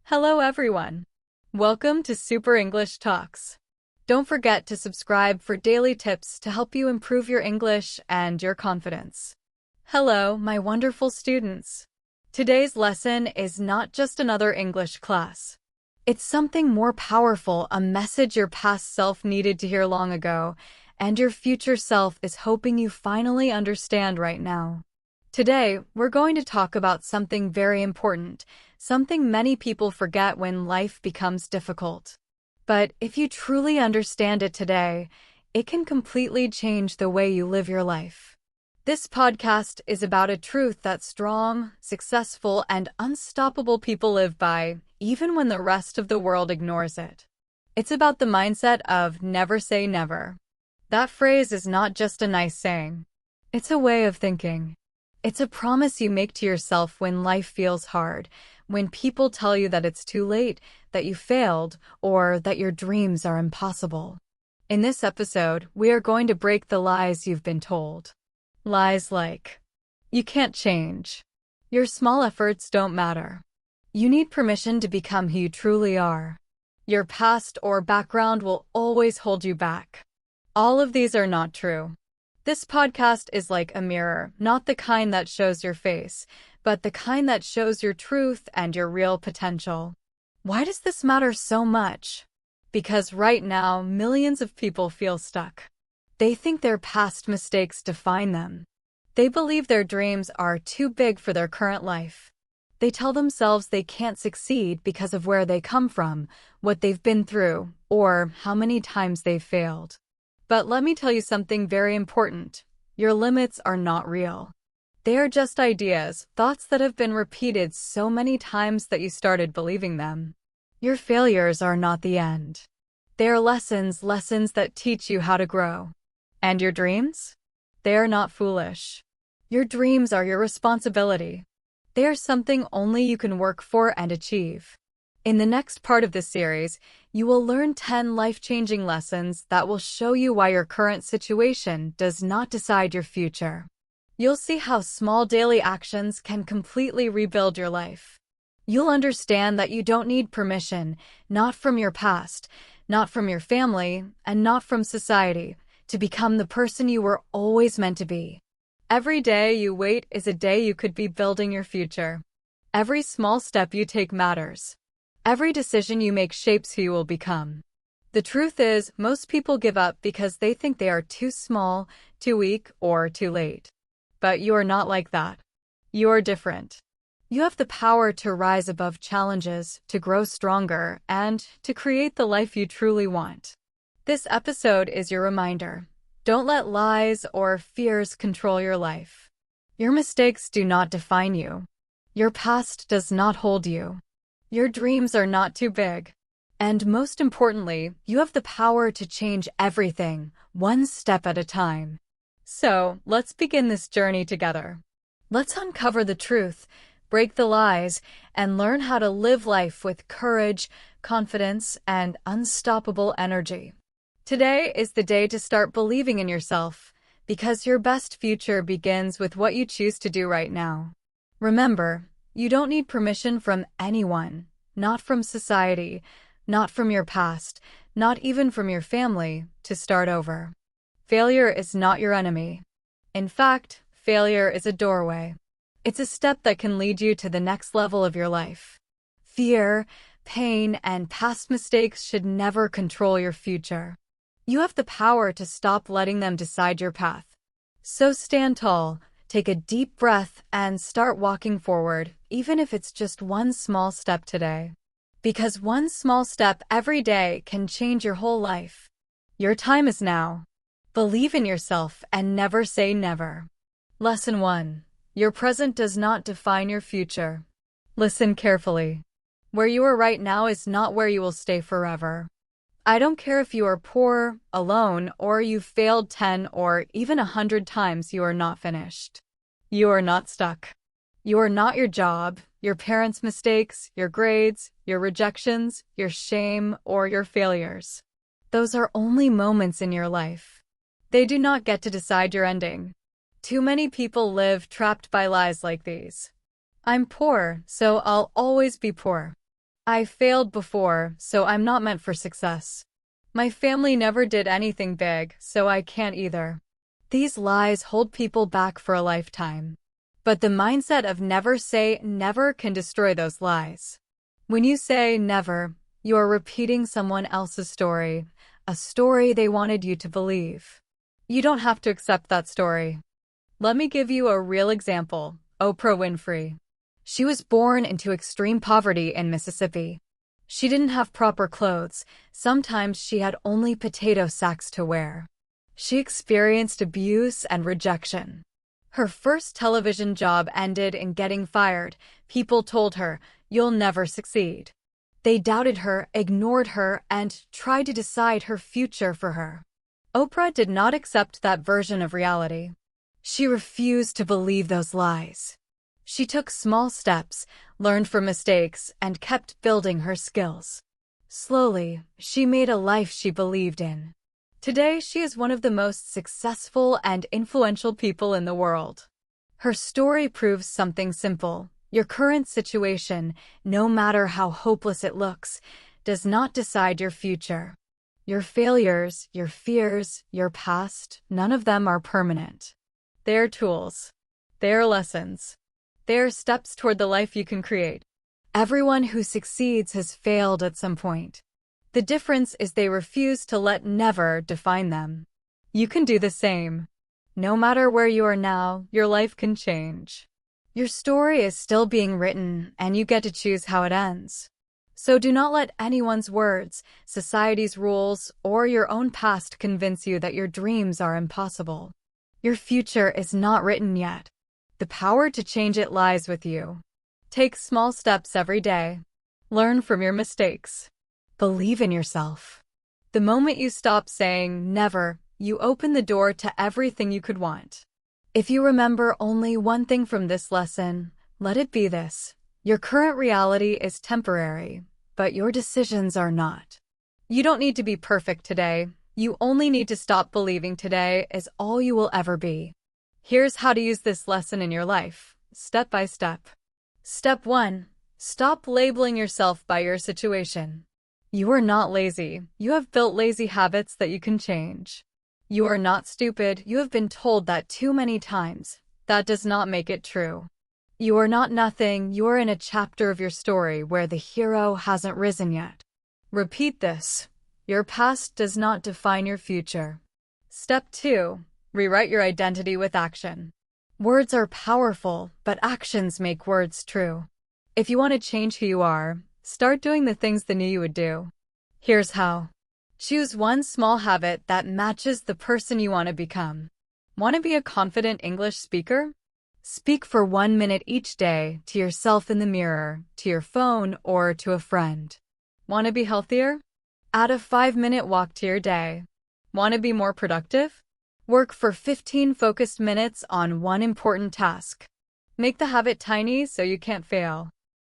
Hello everyone. Welcome to Super English Talks. Don't forget to subscribe for daily tips to help you improve your English and your confidence. Hello, my wonderful students. Today's lesson is not just another English class. It's something more powerful, a message your past self needed to hear long ago, and your future self is hoping you finally understand right now. Today, we're going to talk about something very important, something many people forget when life becomes difficult. But if you truly understand it today, it can completely change the way you live your life. This podcast is about a truth that strong, successful, and unstoppable people live by, even when the rest of the world ignores it. It's about the mindset of never say never. That phrase is not just a nice saying. It's a way of thinking. It's a promise you make to yourself when life feels hard, when people tell you that it's too late, that you failed, or that your dreams are impossible. In this episode, we are going to break the lies you've been told. Lies like, you can't change. Your small efforts don't matter. You need permission to become who you truly are. Your past or background will always hold you back. All of these are not true. This podcast is like a mirror, not the kind that shows your face, but the kind that shows your truth and your real potential. Why does this matter so much? Because right now, millions of people feel stuck. They think their past mistakes define them. They believe their dreams are too big for their current life. They tell themselves they can't succeed because of where they come from, what they've been through, or how many times they've failed. But let me tell you something very important. Your limits are not real. They are just ideas, thoughts that have been repeated so many times that you started believing them. Your failures are not the end. They are lessons that teach you how to grow. And your dreams? They are not foolish. Your dreams are your responsibility. They are something only you can work for and achieve. In the next part of this series, you will learn 10 life-changing lessons that will show you why your current situation does not decide your future. You'll see how small daily actions can completely rebuild your life. You'll understand that you don't need permission, not from your past, not from your family, and not from society, to become the person you were always meant to be. Every day you wait is a day you could be building your future. Every small step you take matters. Every decision you make shapes who you will become. The truth is, most people give up because they think they are too small, too weak, or too late. But you are not like that. You are different. You have the power to rise above challenges, to grow stronger, and to create the life you truly want. This episode is your reminder. Don't let lies or fears control your life. Your mistakes do not define you. Your past does not hold you. Your dreams are not too big. And most importantly, you have the power to change everything, one step at a time. So, let's begin this journey together. Let's uncover the truth, break the lies, and learn how to live life with courage, confidence, and unstoppable energy. Today is the day to start believing in yourself, because your best future begins with what you choose to do right now. Remember, you don't need permission from anyone, not from society, not from your past, not even from your family, to start over. Failure is not your enemy. In fact, failure is a doorway. It's a step that can lead you to the next level of your life. Fear, pain, and past mistakes should never control your future. You have the power to stop letting them decide your path. So stand tall, take a deep breath, and start walking forward, even if it's just one small step today. Because one small step every day can change your whole life. Your time is now. Believe in yourself and never say never. Lesson 1. Your present does not define your future. Listen carefully. Where you are right now is not where you will stay forever. I don't care if you are poor, alone, or you've failed 10 or even 100 times, you are not finished. You are not stuck. You are not your job, your parents' mistakes, your grades, your rejections, your shame, or your failures. Those are only moments in your life. They do not get to decide your ending. Too many people live trapped by lies like these. I'm poor, so I'll always be poor. I failed before, so I'm not meant for success. My family never did anything big, so I can't either. These lies hold people back for a lifetime. But the mindset of never say never can destroy those lies. When you say never, you are repeating someone else's story, a story they wanted you to believe. You don't have to accept that story. Let me give you a real example. Oprah Winfrey. She was born into extreme poverty in Mississippi. She didn't have proper clothes. Sometimes she had only potato sacks to wear. She experienced abuse and rejection. Her first television job ended in getting fired. People told her, "You'll never succeed." They doubted her, ignored her, and tried to decide her future for her. Oprah did not accept that version of reality. She refused to believe those lies. She took small steps, learned from mistakes, and kept building her skills. Slowly, she made a life she believed in. Today, she is one of the most successful and influential people in the world. Her story proves something simple. Your current situation, no matter how hopeless it looks, does not decide your future. Your failures, your fears, your past, none of them are permanent. They are tools. They are lessons. They are steps toward the life you can create. Everyone who succeeds has failed at some point. The difference is they refuse to let never define them. You can do the same. No matter where you are now, your life can change. Your story is still being written, and you get to choose how it ends. So do not let anyone's words, society's rules, or your own past convince you that your dreams are impossible. Your future is not written yet. The power to change it lies with you. Take small steps every day. Learn from your mistakes. Believe in yourself. The moment you stop saying never, you open the door to everything you could want. If you remember only one thing from this lesson, let it be this. Your current reality is temporary, but your decisions are not. You don't need to be perfect today. You only need to stop believing today is all you will ever be. Here's how to use this lesson in your life, step by step. Step 1. Stop labeling yourself by your situation. You are not lazy. You have built lazy habits that you can change. You are not stupid. You have been told that too many times. That does not make it true. You are not nothing. You are in a chapter of your story where the hero hasn't risen yet. Repeat this. Your past does not define your future. Step 2. Rewrite your identity with action. Words are powerful, but actions make words true. If you want to change who you are, start doing the things they knew you would do. Here's how. Choose one small habit that matches the person you want to become. Want to be a confident English speaker? Speak for 1 minute each day to yourself in the mirror, to your phone, or to a friend. Want to be healthier? Add a 5-minute walk to your day. Want to be more productive? Work for 15 focused minutes on one important task. Make the habit tiny so you can't fail.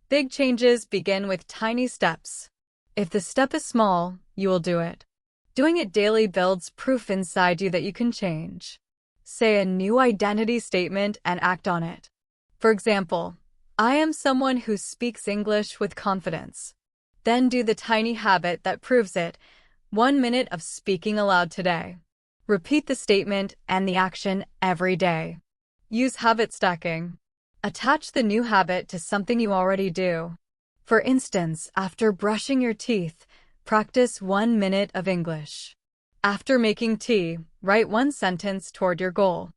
Big changes begin with tiny steps. If the step is small, you will do it. Doing it daily builds proof inside you that you can change. Say a new identity statement and act on it. For example, I am someone who speaks English with confidence. Then do the tiny habit that proves it. 1 minute of speaking aloud today. Repeat the statement and the action every day. Use habit stacking. Attach the new habit to something you already do. For instance, after brushing your teeth, practice 1 minute of English. After making tea, write one sentence toward your goal.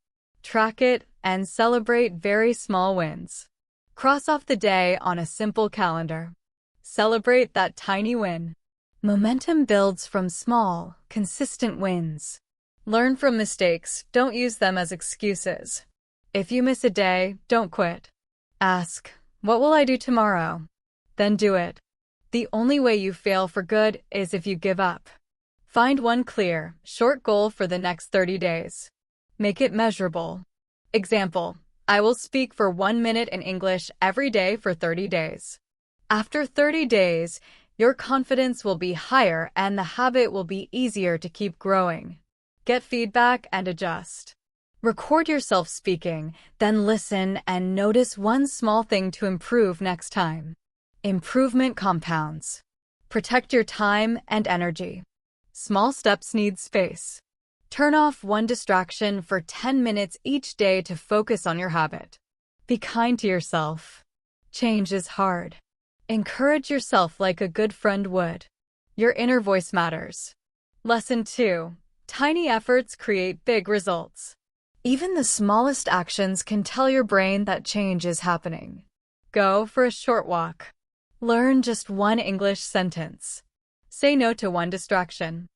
Track it and celebrate very small wins. Cross off the day on a simple calendar. Celebrate that tiny win. Momentum builds from small, consistent wins. Learn from mistakes, don't use them as excuses. If you miss a day, don't quit. Ask, what will I do tomorrow? Then do it. The only way you fail for good is if you give up. Find one clear, short goal for the next 30 days. Make it measurable. Example, I will speak for 1 minute in English every day for 30 days. After 30 days, your confidence will be higher and the habit will be easier to keep growing. Get feedback and adjust. Record yourself speaking, then listen and notice one small thing to improve next time. Improvement compounds. Protect your time and energy. Small steps need space. Turn off one distraction for 10 minutes each day to focus on your habit. Be kind to yourself. Change is hard. Encourage yourself like a good friend would. Your inner voice matters. Lesson 2. Tiny efforts create big results. Even the smallest actions can tell your brain that change is happening. Go for a short walk. Learn just one English sentence. Say no to one distraction.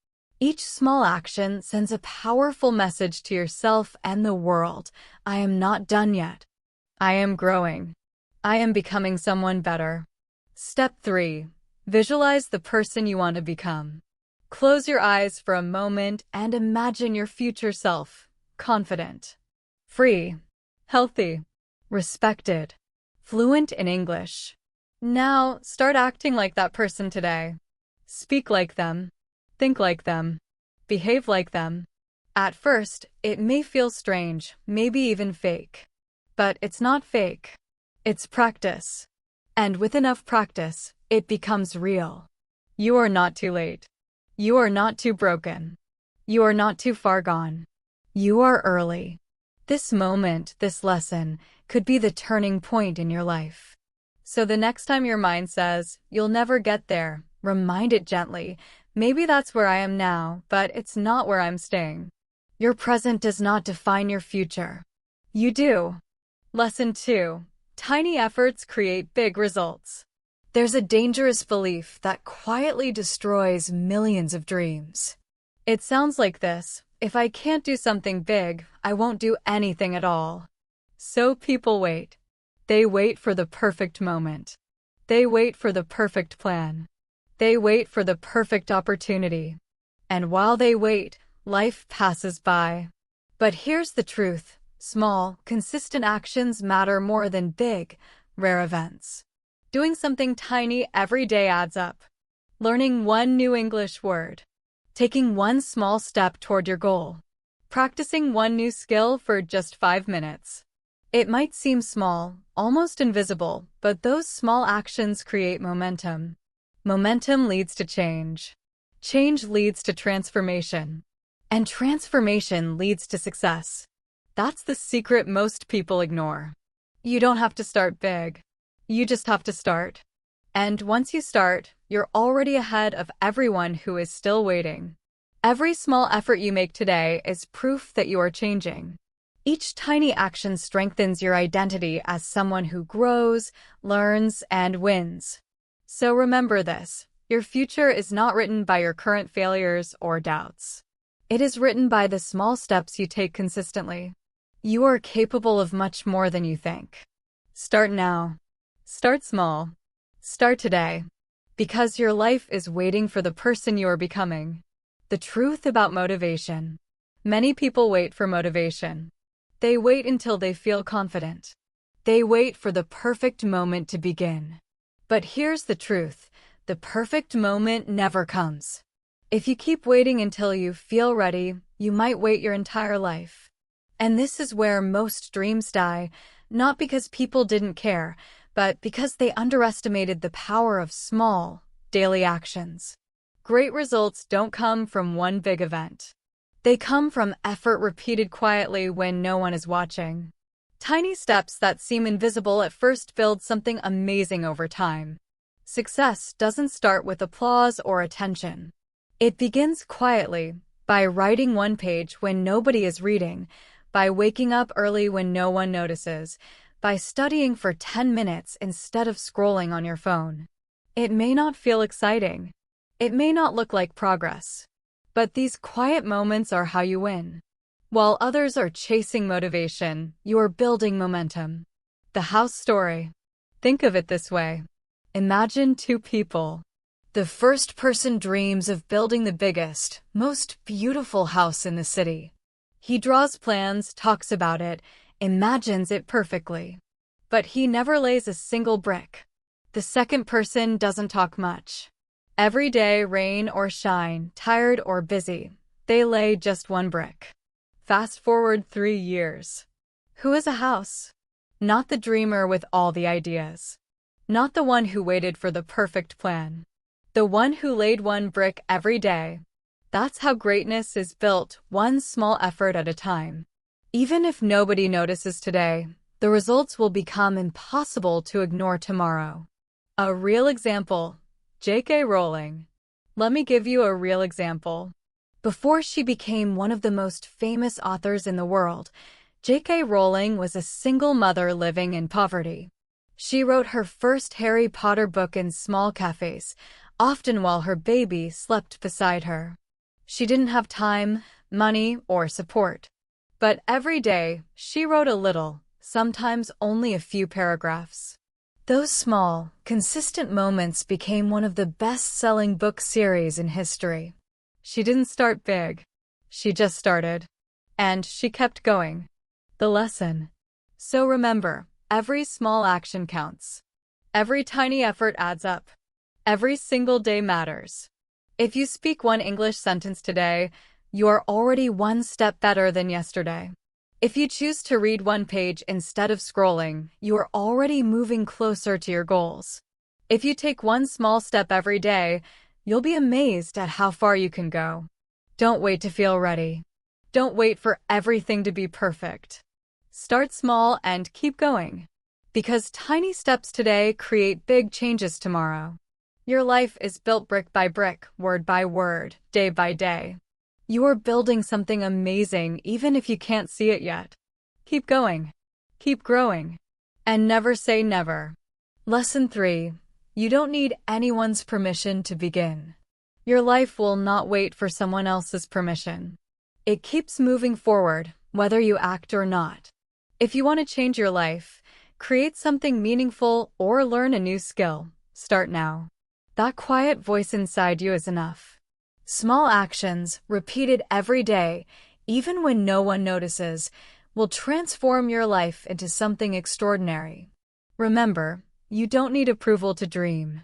Each small action sends a powerful message to yourself and the world. I am not done yet. I am growing. I am becoming someone better. Step 3. Visualize the person you want to become. Close your eyes for a moment and imagine your future self, confident, free, healthy, respected, fluent in English. Now, start acting like that person today. Speak like them. Think like them. Behave like them. At first, it may feel strange, maybe even fake. But it's not fake. It's practice. And with enough practice, it becomes real. You are not too late. You are not too broken. You are not too far gone. You are early. This moment, this lesson, could be the turning point in your life. So the next time your mind says, "You'll never get there," remind it gently, "Maybe that's where I am now, but it's not where I'm staying." Your present does not define your future. You do. Lesson 2. Tiny efforts create big results. There's a dangerous belief that quietly destroys millions of dreams. It sounds like this: if I can't do something big, I won't do anything at all. So people wait. They wait for the perfect moment. They wait for the perfect plan. They wait for the perfect opportunity. And while they wait, life passes by. But here's the truth: small, consistent actions matter more than big, rare events. Doing something tiny every day adds up. Learning one new English word. Taking one small step toward your goal. Practicing one new skill for just 5 minutes. It might seem small, almost invisible, but those small actions create momentum. Momentum leads to change. Change leads to transformation. And transformation leads to success. That's the secret most people ignore. You don't have to start big. You just have to start. And once you start, you're already ahead of everyone who is still waiting. Every small effort you make today is proof that you are changing. Each tiny action strengthens your identity as someone who grows, learns, and wins. So remember this: your future is not written by your current failures or doubts. It is written by the small steps you take consistently. You are capable of much more than you think. Start now. Start small. Start today. Because your life is waiting for the person you are becoming. The truth about motivation. Many people wait for motivation. They wait until they feel confident. They wait for the perfect moment to begin. But here's the truth: the perfect moment never comes. If you keep waiting until you feel ready, you might wait your entire life. And this is where most dreams die, not because people didn't care, but because they underestimated the power of small, daily actions. Great results don't come from one big event. They come from effort repeated quietly when no one is watching. Tiny steps that seem invisible at first build something amazing over time. Success doesn't start with applause or attention. It begins quietly, by writing one page when nobody is reading, by waking up early when no one notices, by studying for 10 minutes instead of scrolling on your phone. It may not feel exciting. It may not look like progress. But these quiet moments are how you win. While others are chasing motivation, you are building momentum. The house story. Think of it this way. Imagine 2 people. The first person dreams of building the biggest, most beautiful house in the city. He draws plans, talks about it, imagines it perfectly. But he never lays a single brick. The second person doesn't talk much. Every day, rain or shine, tired or busy, they lay just one brick. Fast forward 3 years. Who has a house? Not the dreamer with all the ideas. Not the one who waited for the perfect plan. The one who laid one brick every day. That's how greatness is built, one small effort at a time. Even if nobody notices today, the results will become impossible to ignore tomorrow. A real example. J.K. Rowling. Let me give you a real example. Before she became one of the most famous authors in the world, J.K. Rowling was a single mother living in poverty. She wrote her first Harry Potter book in small cafes, often while her baby slept beside her. She didn't have time, money, or support. But every day, she wrote a little, sometimes only a few paragraphs. Those small, consistent moments became one of the best-selling book series in history. She didn't start big. She just started. And she kept going. The lesson. So remember, every small action counts. Every tiny effort adds up. Every single day matters. If you speak one English sentence today, you are already one step better than yesterday. If you choose to read one page instead of scrolling, you are already moving closer to your goals. If you take one small step every day, you'll be amazed at how far you can go. Don't wait to feel ready. Don't wait for everything to be perfect. Start small and keep going. Because tiny steps today create big changes tomorrow. Your life is built brick by brick, word by word, day by day. You are building something amazing even if you can't see it yet. Keep going. Keep growing. And never say never. Lesson 3. You don't need anyone's permission to begin. Your life will not wait for someone else's permission. It keeps moving forward, whether you act or not. If you want to change your life, create something meaningful, or learn a new skill, start now. That quiet voice inside you is enough. Small actions, repeated every day, even when no one notices, will transform your life into something extraordinary. Remember, you don't need approval to dream.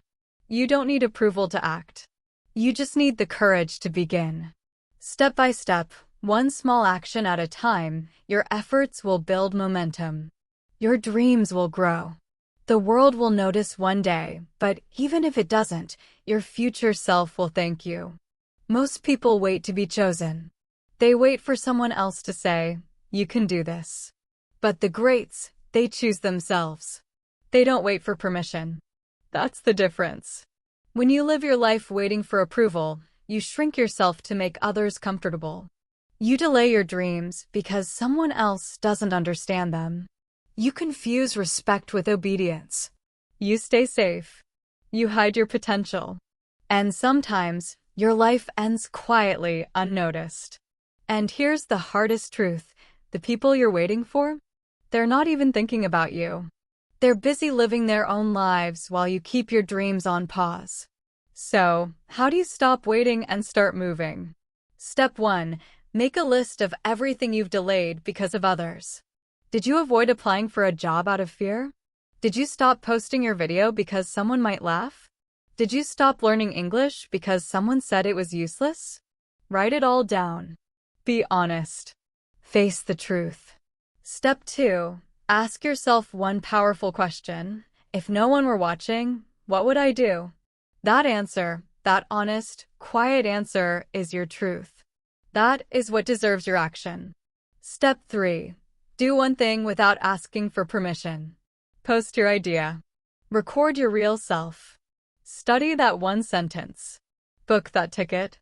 You don't need approval to act. You just need the courage to begin. Step by step, one small action at a time, your efforts will build momentum. Your dreams will grow. The world will notice one day, but even if it doesn't, your future self will thank you. Most people wait to be chosen. They wait for someone else to say, "You can do this." But the greats, they choose themselves. They don't wait for permission. That's the difference. When you live your life waiting for approval, you shrink yourself to make others comfortable. You delay your dreams because someone else doesn't understand them. You confuse respect with obedience. You stay safe. You hide your potential. And sometimes, your life ends quietly, unnoticed. And here's the hardest truth. The people you're waiting for? They're not even thinking about you. They're busy living their own lives while you keep your dreams on pause. So, how do you stop waiting and start moving? Step 1. Make a list of everything you've delayed because of others. Did you avoid applying for a job out of fear? Did you stop posting your video because someone might laugh? Did you stop learning English because someone said it was useless? Write it all down. Be honest. Face the truth. Step 2. Ask yourself one powerful question. If no one were watching, what would I do? That answer, that honest, quiet answer, is your truth. That is what deserves your action. Step 3. Do one thing without asking for permission. Post your idea. Record your real self. Study that one sentence. Book that ticket.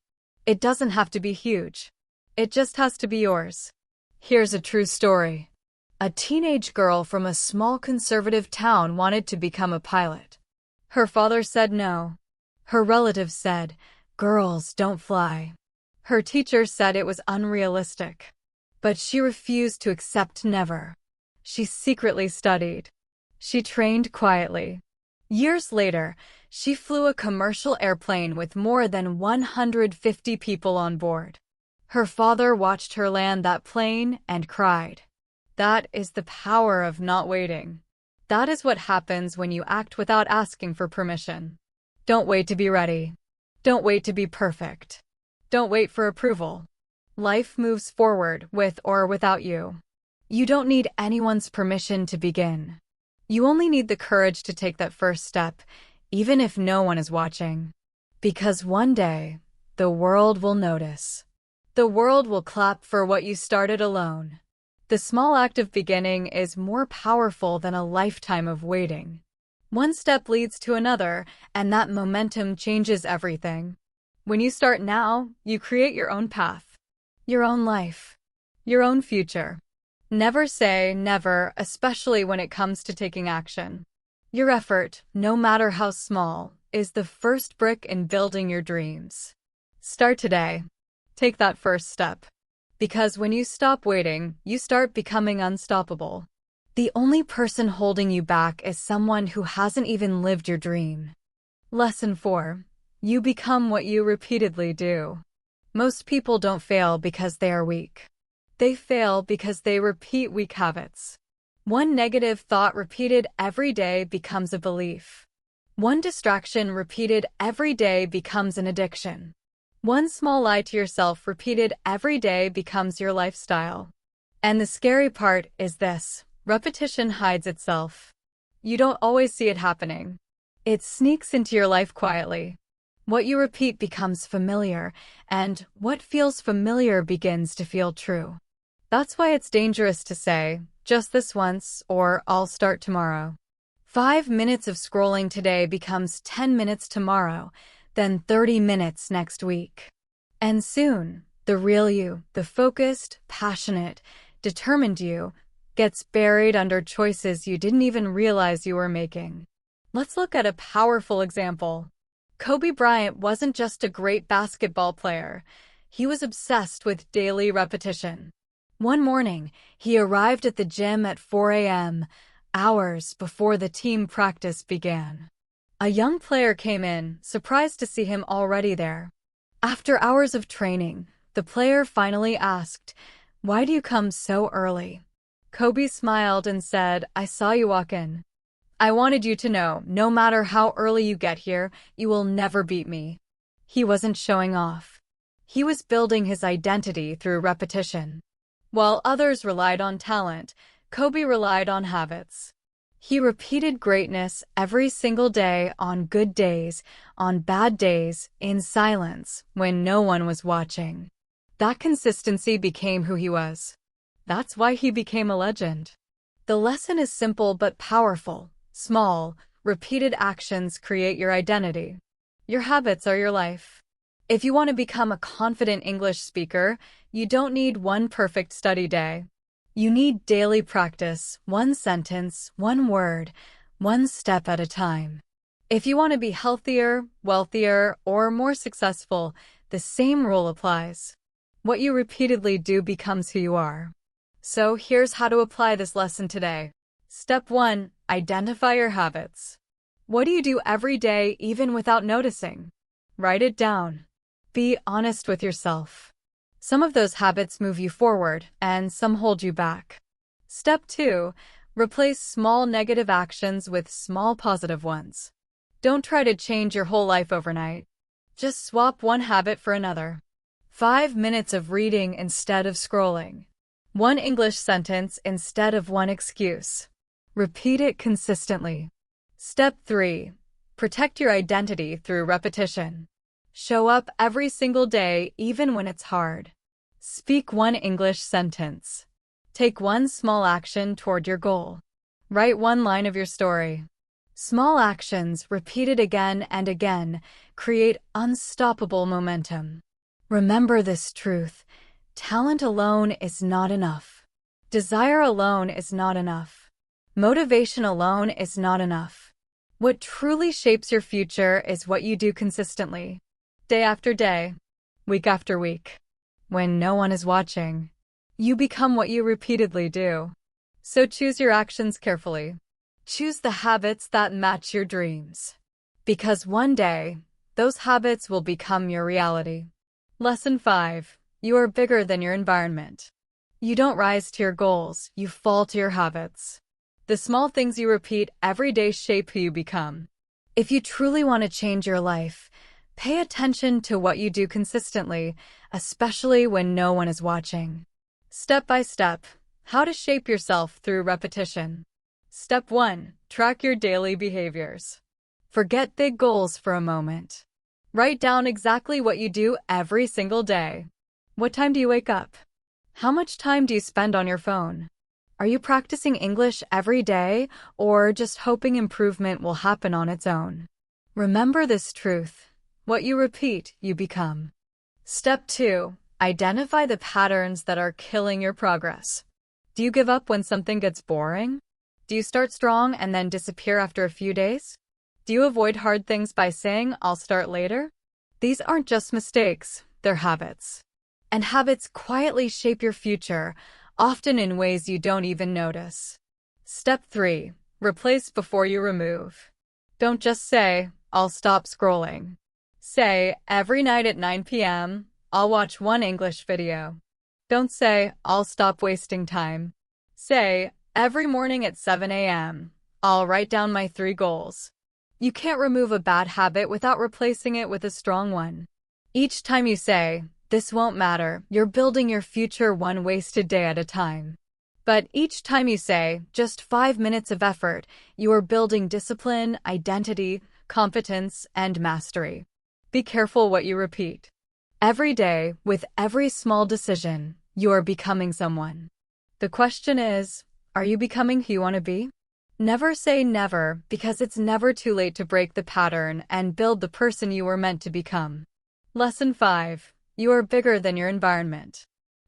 It doesn't have to be huge. It just has to be yours. Here's a true story. A teenage girl from a small conservative town wanted to become a pilot. Her father said no. Her relatives said, "Girls don't fly." Her teacher said it was unrealistic. But she refused to accept never. She secretly studied. She trained quietly. Years later, she flew a commercial airplane with more than 150 people on board. Her father watched her land that plane and cried. That is the power of not waiting. That is what happens when you act without asking for permission. Don't wait to be ready. Don't wait to be perfect. Don't wait for approval. Life moves forward with or without you. You don't need anyone's permission to begin. You only need the courage to take that first step, even if no one is watching. Because one day, the world will notice. The world will clap for what you started alone. The small act of beginning is more powerful than a lifetime of waiting. One step leads to another, and that momentum changes everything. When you start now, you create your own path, your own life, your own future. Never say never, especially when it comes to taking action. Your effort, no matter how small, is the first brick in building your dreams. Start today. Take that first step. Because when you stop waiting, you start becoming unstoppable. The only person holding you back is someone who hasn't even lived your dream. Lesson 4. You become what you repeatedly do. Most people don't fail because they are weak. They fail because they repeat weak habits. One negative thought repeated every day becomes a belief. One distraction repeated every day becomes an addiction. One small lie to yourself repeated every day becomes your lifestyle. And the scary part is this: repetition hides itself. You don't always see it happening. It sneaks into your life quietly. What you repeat becomes familiar, and what feels familiar begins to feel true. That's why it's dangerous to say, just this once, or I'll start tomorrow. 5 minutes of scrolling today becomes 10 minutes tomorrow, then 30 minutes next week. And soon, the real you, the focused, passionate, determined you, gets buried under choices you didn't even realize you were making. Let's look at a powerful example. Kobe Bryant wasn't just a great basketball player. He was obsessed with daily repetition. One morning, he arrived at the gym at 4 a.m., hours before the team practice began. A young player came in, surprised to see him already there. After hours of training, the player finally asked, "Why do you come so early?" Kobe smiled and said, "I saw you walk in. I wanted you to know, no matter how early you get here, you will never beat me." He wasn't showing off. He was building his identity through repetition. While others relied on talent, Kobe relied on habits. He repeated greatness every single day, on good days, on bad days, in silence, when no one was watching. That consistency became who he was. That's why he became a legend. The lesson is simple but powerful. Small, repeated actions create your identity. Your habits are your life. If you want to become a confident English speaker, you don't need one perfect study day. You need daily practice, one sentence, one word, one step at a time. If you want to be healthier, wealthier, or more successful, the same rule applies. What you repeatedly do becomes who you are. So here's how to apply this lesson today. Step 1. Identify your habits. What do you do every day even without noticing? Write it down. Be honest with yourself. Some of those habits move you forward, and some hold you back. Step 2. Replace small negative actions with small positive ones. Don't try to change your whole life overnight. Just swap one habit for another. 5 minutes of reading instead of scrolling. One English sentence instead of one excuse. Repeat it consistently. Step 3. Protect your identity through repetition. Show up every single day, even when it's hard. Speak one English sentence. Take one small action toward your goal. Write one line of your story. Small actions, repeated again and again, create unstoppable momentum. Remember this truth: talent alone is not enough. Desire alone is not enough. Motivation alone is not enough. What truly shapes your future is what you do consistently. Day after day, week after week. When no one is watching, you become what you repeatedly do. So choose your actions carefully. Choose the habits that match your dreams. Because one day, those habits will become your reality. Lesson 5. You are bigger than your environment. You don't rise to your goals, you fall to your habits. The small things you repeat every day shape who you become. If you truly want to change your life, pay attention to what you do consistently, especially when no one is watching. Step by step, how to shape yourself through repetition. Step 1. Track your daily behaviors. Forget big goals for a moment. Write down exactly what you do every single day. What time do you wake up? How much time do you spend on your phone? Are you practicing English every day or just hoping improvement will happen on its own? Remember this truth. What you repeat, you become. Step 2. Identify the patterns that are killing your progress. Do you give up when something gets boring? Do you start strong and then disappear after a few days? Do you avoid hard things by saying, "I'll start later"? These aren't just mistakes, they're habits. And habits quietly shape your future, often in ways you don't even notice. Step 3. Replace before you remove. Don't just say, "I'll stop scrolling." Say, "Every night at 9 p.m., I'll watch one English video." Don't say, "I'll stop wasting time." Say, "Every morning at 7 a.m., I'll write down my 3 goals." You can't remove a bad habit without replacing it with a strong one. Each time you say, "This won't matter," you're building your future one wasted day at a time. But each time you say, "Just 5 minutes of effort," you are building discipline, identity, competence, and mastery. Be careful what you repeat. Every day, with every small decision, you are becoming someone. The question is, are you becoming who you want to be? Never say never, because it's never too late to break the pattern and build the person you were meant to become. Lesson 5. You are bigger than your environment.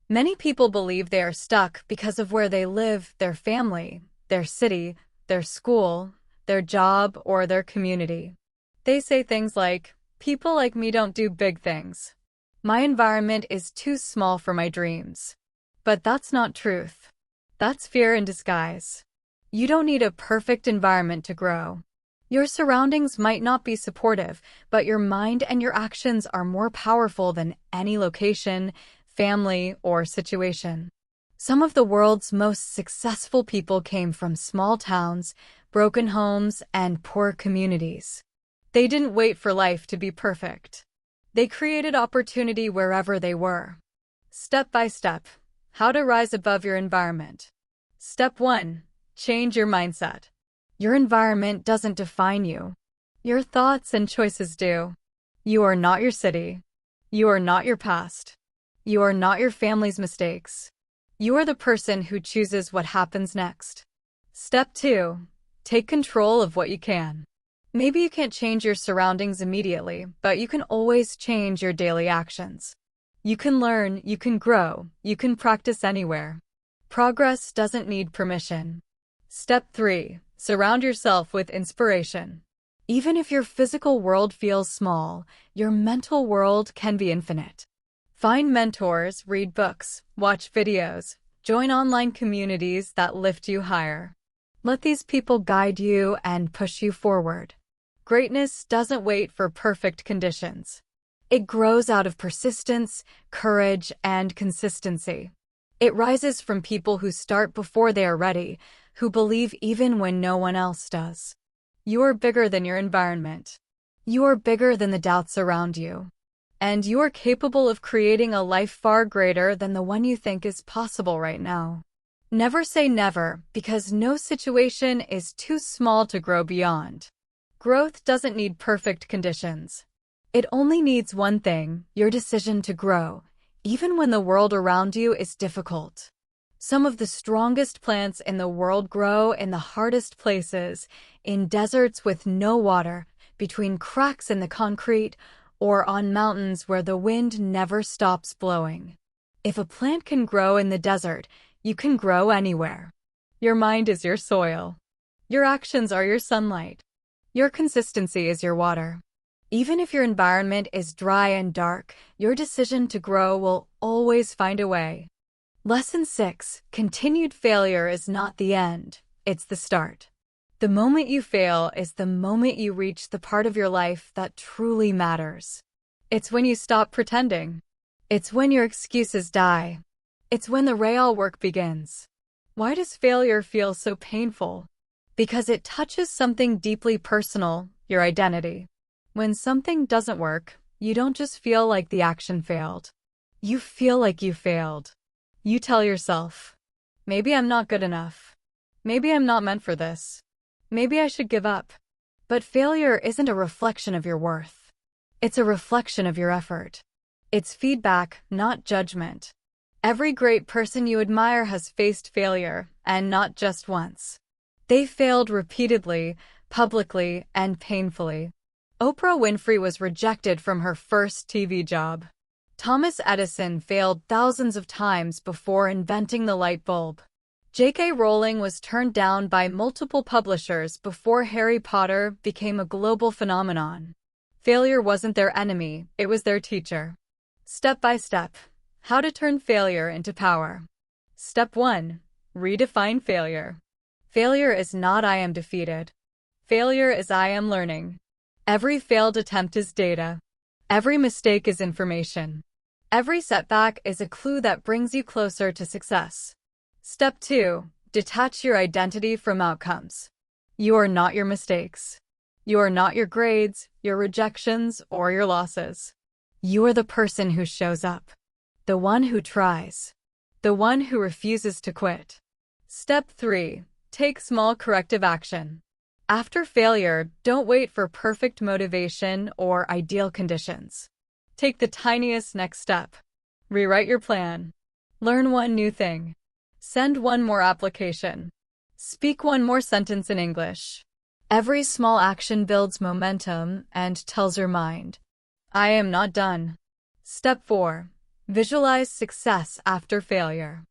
Many people believe they are stuck because of where they live, their family, their city, their school, their job, or their community. They say things like, "People like me don't do big things. My environment is too small for my dreams." But that's not truth. That's fear in disguise. You don't need a perfect environment to grow. Your surroundings might not be supportive, but your mind and your actions are more powerful than any location, family, or situation. Some of the world's most successful people came from small towns, broken homes, and poor communities. They didn't wait for life to be perfect. They created opportunity wherever they were. Step by step, how to rise above your environment. Step 1. Change your mindset. Your environment doesn't define you. Your thoughts and choices do. You are not your city. You are not your past. You are not your family's mistakes. You are the person who chooses what happens next. Step 2. Take control of what you can. Maybe you can't change your surroundings immediately, but you can always change your daily actions. You can learn, you can grow, you can practice anywhere. Progress doesn't need permission. Step 3. Surround yourself with inspiration. Even if your physical world feels small, your mental world can be infinite. Find mentors, read books, watch videos, join online communities that lift you higher. Let these people guide you and push you forward. Greatness doesn't wait for perfect conditions. It grows out of persistence, courage, and consistency. It rises from people who start before they are ready, who believe even when no one else does. You are bigger than your environment. You are bigger than the doubts around you. And you are capable of creating a life far greater than the one you think is possible right now. Never say never, because no situation is too small to grow beyond. Growth doesn't need perfect conditions. It only needs one thing, your decision to grow, even when the world around you is difficult. Some of the strongest plants in the world grow in the hardest places, in deserts with no water, between cracks in the concrete, or on mountains where the wind never stops blowing. If a plant can grow in the desert, you can grow anywhere. Your mind is your soil. Your actions are your sunlight. Your consistency is your water. Even if your environment is dry and dark, your decision to grow will always find a way. Lesson 6. Continued failure is not the end, it's the start. The moment you fail is the moment you reach the part of your life that truly matters. It's when you stop pretending. It's when your excuses die. It's when the real work begins. Why does failure feel so painful? Because it touches something deeply personal, your identity. When something doesn't work, you don't just feel like the action failed. You feel like you failed. You tell yourself, maybe I'm not good enough. Maybe I'm not meant for this. Maybe I should give up. But failure isn't a reflection of your worth. It's a reflection of your effort. It's feedback, not judgment. Every great person you admire has faced failure, and not just once. They failed repeatedly, publicly, and painfully. Oprah Winfrey was rejected from her first TV job. Thomas Edison failed thousands of times before inventing the light bulb. J.K. Rowling was turned down by multiple publishers before Harry Potter became a global phenomenon. Failure wasn't their enemy, it was their teacher. Step by step, how to turn failure into power. Step 1. Redefine failure. Failure is not I am defeated. Failure is I am learning. Every failed attempt is data. Every mistake is information. Every setback is a clue that brings you closer to success. Step 2. Detach your identity from outcomes. You are not your mistakes. You are not your grades, your rejections, or your losses. You are the person who shows up. The one who tries. The one who refuses to quit. Step 3. Take small corrective action. After failure, don't wait for perfect motivation or ideal conditions. Take the tiniest next step. Rewrite your plan. Learn one new thing. Send one more application. Speak one more sentence in English. Every small action builds momentum and tells your mind, I am not done. Step 4. Visualize success after failure.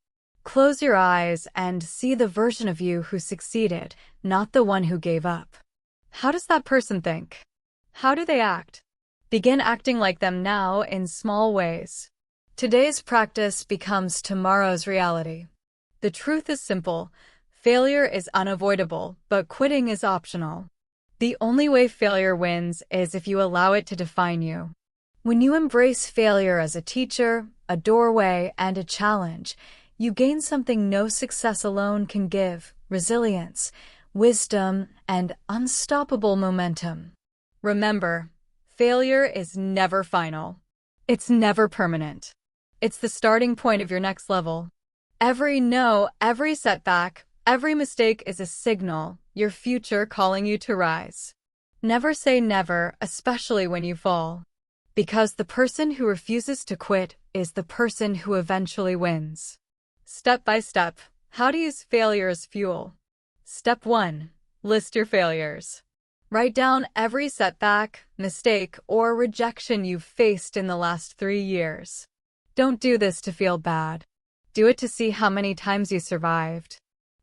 Close your eyes and see the version of you who succeeded, not the one who gave up. How does that person think? How do they act? Begin acting like them now in small ways. Today's practice becomes tomorrow's reality. The truth is simple. Failure is unavoidable, but quitting is optional. The only way failure wins is if you allow it to define you. When you embrace failure as a teacher, a doorway, and a challenge, you gain something no success alone can give: resilience, wisdom, and unstoppable momentum. Remember, failure is never final. It's never permanent. It's the starting point of your next level. Every no, every setback, every mistake is a signal, your future calling you to rise. Never say never, especially when you fall. Because the person who refuses to quit is the person who eventually wins. Step by step, how to use failure as fuel. Step 1. List your failures. Write down every setback, mistake, or rejection you've faced in the last 3 years. Don't do this to feel bad. Do it to see how many times you survived.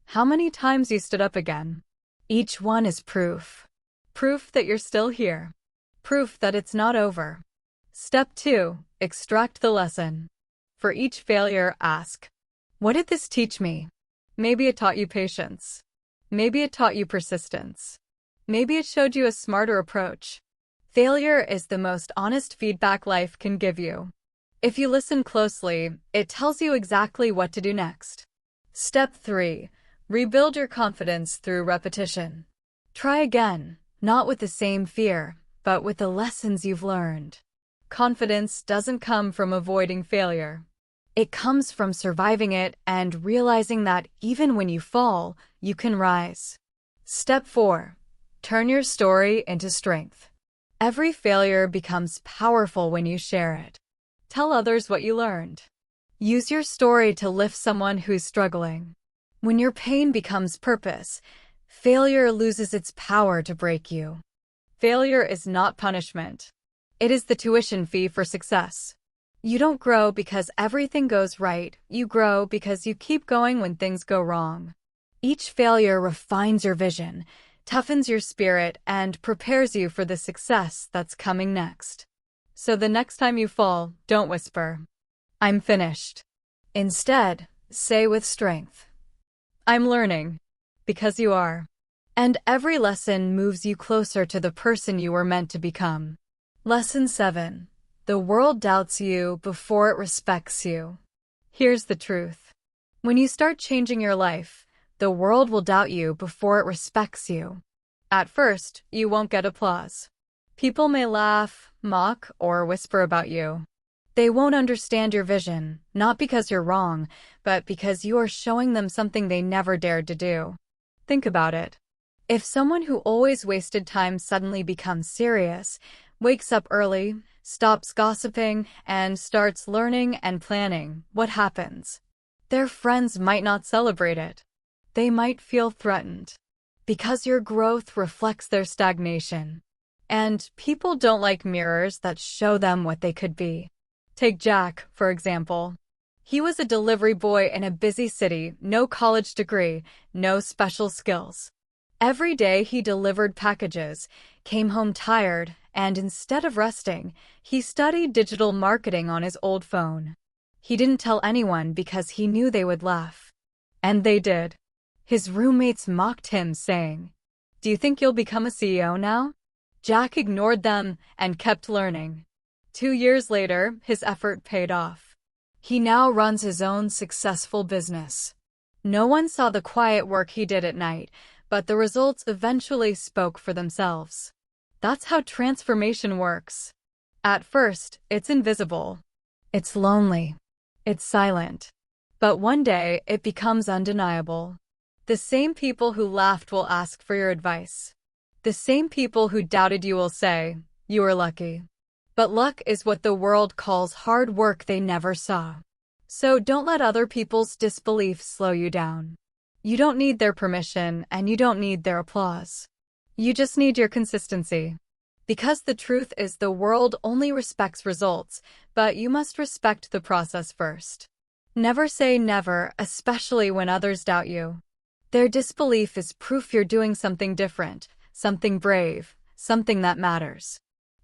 How many times you stood up again. Each one is proof. Proof that you're still here. Proof that it's not over. Step 2. Extract the lesson. For each failure, ask, what did this teach me? Maybe it taught you patience. Maybe it taught you persistence. Maybe it showed you a smarter approach. Failure is the most honest feedback life can give you. If you listen closely, it tells you exactly what to do next. Step 3. Rebuild your confidence through repetition. Try again, not with the same fear, but with the lessons you've learned. Confidence doesn't come from avoiding failure. It comes from surviving it and realizing that even when you fall, you can rise. Step 4. Turn your story into strength. Every failure becomes powerful when you share it. Tell others what you learned. Use your story to lift someone who's struggling. When your pain becomes purpose, failure loses its power to break you. Failure is not punishment. It is the tuition fee for success. You don't grow because everything goes right. You grow because you keep going when things go wrong. Each failure refines your vision, toughens your spirit, and prepares you for the success that's coming next. So the next time you fall, don't whisper, I'm finished. Instead, say with strength, I'm learning. Because you are. And every lesson moves you closer to the person you were meant to become. Lesson 7. The world doubts you before it respects you. Here's the truth. When you start changing your life, the world will doubt you before it respects you. At first, you won't get applause. People may laugh, mock, or whisper about you. They won't understand your vision, not because you're wrong, but because you are showing them something they never dared to do. Think about it. If someone who always wasted time suddenly becomes serious, wakes up early, stops gossiping, and starts learning and planning, what happens? Their friends might not celebrate it. They might feel threatened. Because your growth reflects their stagnation. And people don't like mirrors that show them what they could be. Take Jack, for example. He was a delivery boy in a busy city, no college degree, no special skills. Every day he delivered packages, came home tired, and instead of resting, he studied digital marketing on his old phone. He didn't tell anyone because he knew they would laugh. And they did. His roommates mocked him, saying, "Do you think you'll become a CEO now?" Jack ignored them and kept learning. 2 years later, his effort paid off. He now runs his own successful business. No one saw the quiet work he did at night, but the results eventually spoke for themselves. That's how transformation works. At first, it's invisible. It's lonely. It's silent. But one day, it becomes undeniable. The same people who laughed will ask for your advice. The same people who doubted you will say, "You were lucky." But luck is what the world calls hard work they never saw. So don't let other people's disbelief slow you down. You don't need their permission, and you don't need their applause. You just need your consistency. Because the truth is the world only respects results, but you must respect the process first. Never say never, especially when others doubt you. Their disbelief is proof you're doing something different, something brave, something that matters.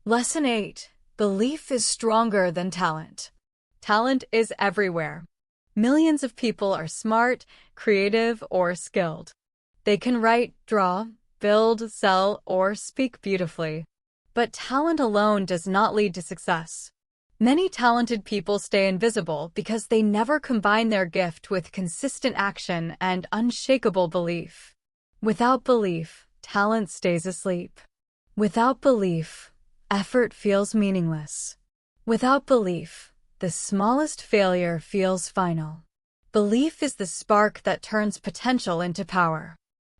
Lesson 8. Belief is stronger than talent. Talent is everywhere. Millions of people are smart, creative, or skilled. They can write, draw, build, sell, or speak beautifully. But talent alone does not lead to success. Many talented people stay invisible because they never combine their gift with consistent action and unshakable belief. Without belief, talent stays asleep. Without belief, effort feels meaningless. Without belief, the smallest failure feels final. Belief is the spark that turns potential into power.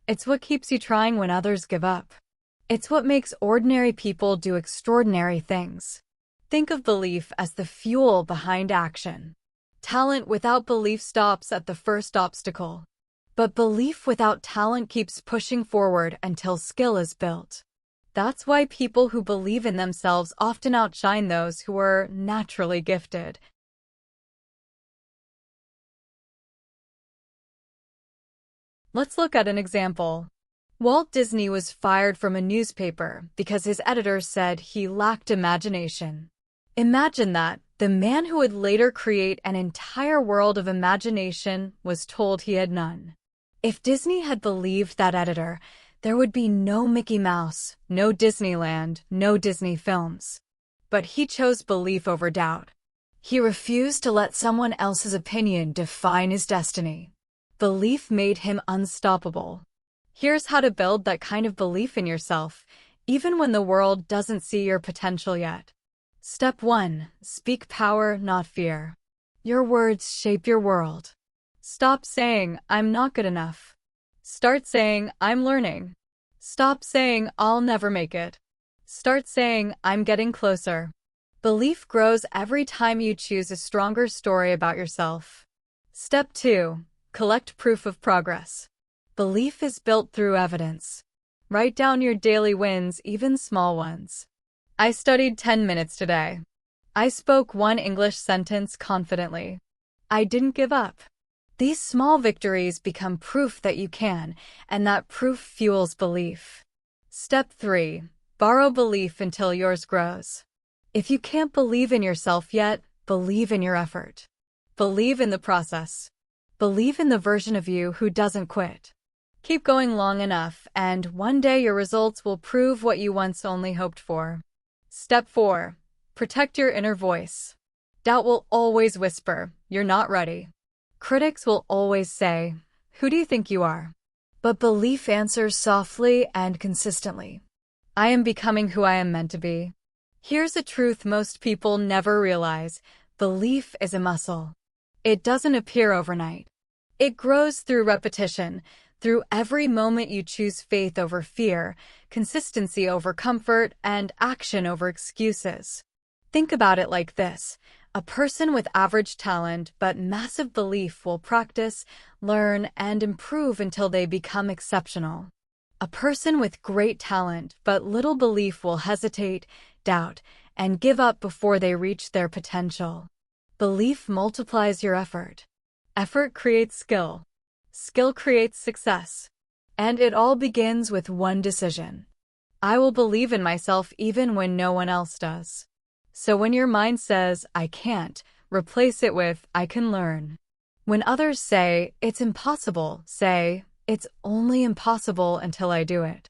It's what keeps you trying when others give up. It's what makes ordinary people do extraordinary things. Think of belief as the fuel behind action. Talent without belief stops at the first obstacle. But belief without talent keeps pushing forward until skill is built. That's why people who believe in themselves often outshine those who are naturally gifted. Let's look at an example. Walt Disney was fired from a newspaper because his editors said he lacked imagination. Imagine that. The man who would later create an entire world of imagination was told he had none. If Disney had believed that editor, there would be no Mickey Mouse, no Disneyland, no Disney films. But he chose belief over doubt. He refused to let someone else's opinion define his destiny. Belief made him unstoppable. Here's how to build that kind of belief in yourself, even when the world doesn't see your potential yet. Step 1. Speak power, not fear. Your words shape your world. Stop saying, "I'm not good enough." Start saying, "I'm learning." Stop saying, "I'll never make it." Start saying, "I'm getting closer." Belief grows every time you choose a stronger story about yourself. Step 2. Collect proof of progress. Belief is built through evidence. Write down your daily wins, even small ones. I studied 10 minutes today. I spoke one English sentence confidently. I didn't give up. These small victories become proof that you can, and that proof fuels belief. Step 3. Borrow belief until yours grows. If you can't believe in yourself yet, believe in your effort. Believe in the process. Believe in the version of you who doesn't quit. Keep going long enough, and one day your results will prove what you once only hoped for. Step 4. Protect your inner voice. Doubt will always whisper, "You're not ready." Critics will always say, "Who do you think you are?" But belief answers softly and consistently. I am becoming who I am meant to be. Here's a truth most people never realize. Belief is a muscle. It doesn't appear overnight. It grows through repetition, Through every moment you choose faith over fear, consistency over comfort, and action over excuses. Think about it like this. A person with average talent but massive belief will practice, learn, and improve until they become exceptional. A person with great talent but little belief will hesitate, doubt, and give up before they reach their potential. Belief multiplies your effort. Effort creates skill. Skill creates success. And it all begins with one decision. I will believe in myself even when no one else does. So when your mind says, I can't, replace it with, I can learn. When others say, it's impossible, say, it's only impossible until I do it.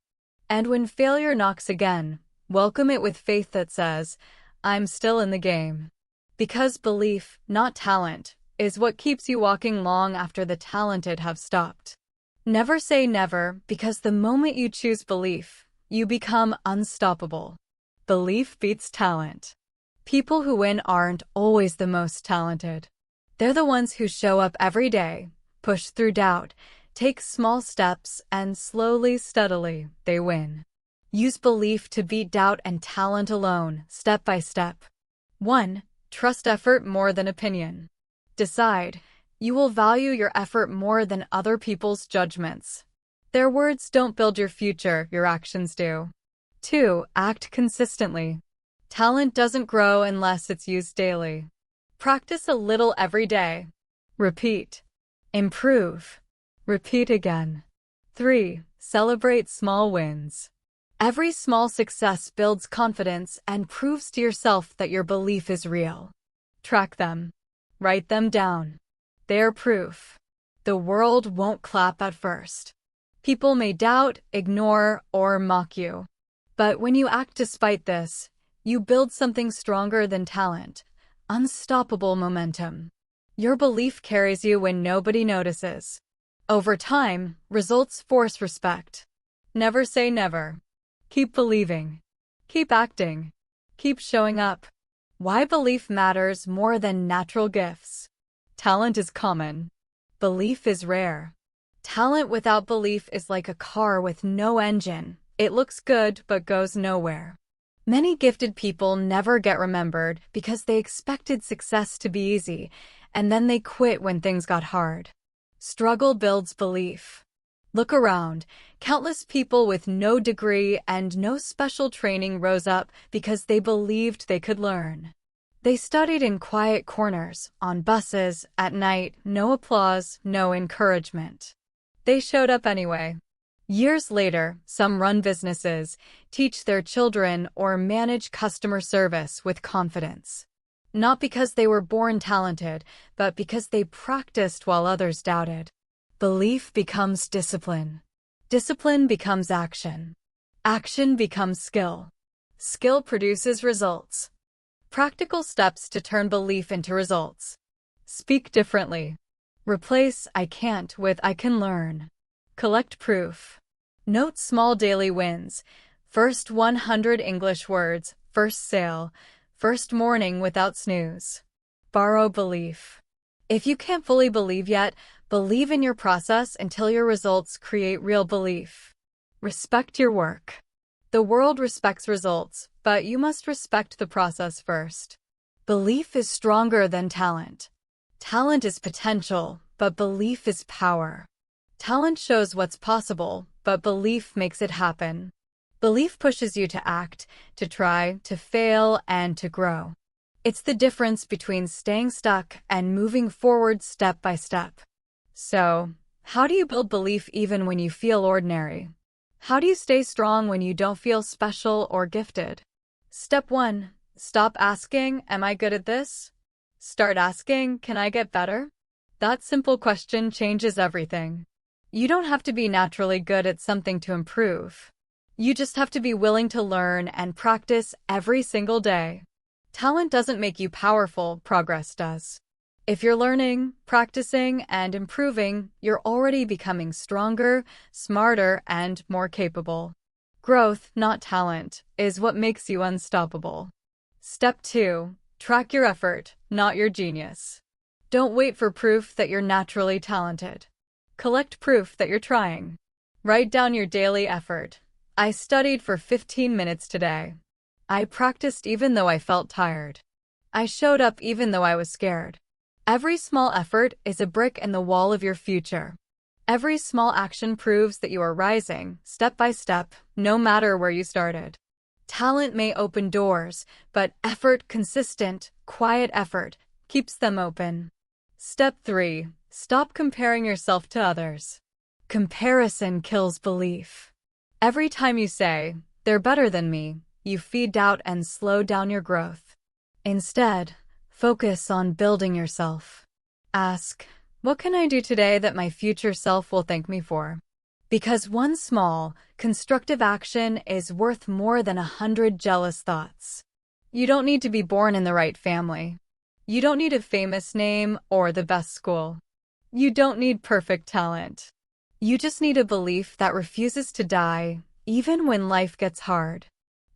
And when failure knocks again, welcome it with faith that says, I'm still in the game. Because belief, not talent, is what keeps you walking long after the talented have stopped. Never say never, because the moment you choose belief, you become unstoppable. Belief beats talent. People who win aren't always the most talented. They're the ones who show up every day, push through doubt, take small steps, and slowly, steadily, they win. Use belief to beat doubt and talent alone, step by step. 1. Trust effort more than opinion. Decide. You will value your effort more than other people's judgments. Their words don't build your future, your actions do. 2. Act consistently. Talent doesn't grow unless it's used daily. Practice a little every day. Repeat. Improve. Repeat again. 3. Celebrate small wins. Every small success builds confidence and proves to yourself that your belief is real. Track them. Write them down. They're proof. The world won't clap at first. People may doubt, ignore, or mock you. But when you act despite this, you build something stronger than talent, unstoppable momentum. Your belief carries you when nobody notices. Over time, results force respect. Never say never. Keep believing. Keep acting. Keep showing up. Why belief matters more than natural gifts. Talent is common. Belief is rare. Talent without belief is like a car with no engine. It looks good but goes nowhere. Many gifted people never get remembered because they expected success to be easy, and then they quit when things got hard. Struggle builds belief. Look around. Countless people with no degree and no special training rose up because they believed they could learn. They studied in quiet corners, on buses, at night, no applause, no encouragement. They showed up anyway. Years later, some run businesses, teach their children, or manage customer service with confidence. Not because they were born talented, but because they practiced while others doubted. Belief becomes discipline. Discipline becomes action. Action becomes skill. Skill produces results. Practical steps to turn belief into results. Speak differently. Replace I can't with I can learn. Collect proof. Note small daily wins. First 100 English words, first sale, first morning without snooze. Borrow belief. If you can't fully believe yet, believe in your process until your results create real belief. Respect your work. The world respects results, but you must respect the process first. Belief is stronger than talent. Talent is potential, but belief is power. Talent shows what's possible, but belief makes it happen. Belief pushes you to act, to try, to fail, and to grow. It's the difference between staying stuck and moving forward step by step. So, how do you build belief even when you feel ordinary? How do you stay strong when you don't feel special or gifted? Step 1. Stop asking, am I good at this? Start asking, can I get better? That simple question changes everything. You don't have to be naturally good at something to improve. You just have to be willing to learn and practice every single day. Talent doesn't make you powerful, progress does. If you're learning, practicing, and improving, you're already becoming stronger, smarter, and more capable. Growth, not talent, is what makes you unstoppable. Step 2. Track your effort, not your genius. Don't wait for proof that you're naturally talented. Collect proof that you're trying. Write down your daily effort. I studied for 15 minutes today. I practiced even though I felt tired. I showed up even though I was scared. Every small effort is a brick in the wall of your future. Every small action proves that you are rising, step by step, no matter where you started. Talent may open doors, but effort, consistent, quiet effort, keeps them open. Step 3. Stop comparing yourself to others. Comparison kills belief. Every time you say, "They're better than me," you feed doubt and slow down your growth. Instead, focus on building yourself. Ask, what can I do today that my future self will thank me for? Because one small, constructive action is worth more than 100 jealous thoughts. You don't need to be born in the right family. You don't need a famous name or the best school. You don't need perfect talent. You just need a belief that refuses to die, even when life gets hard.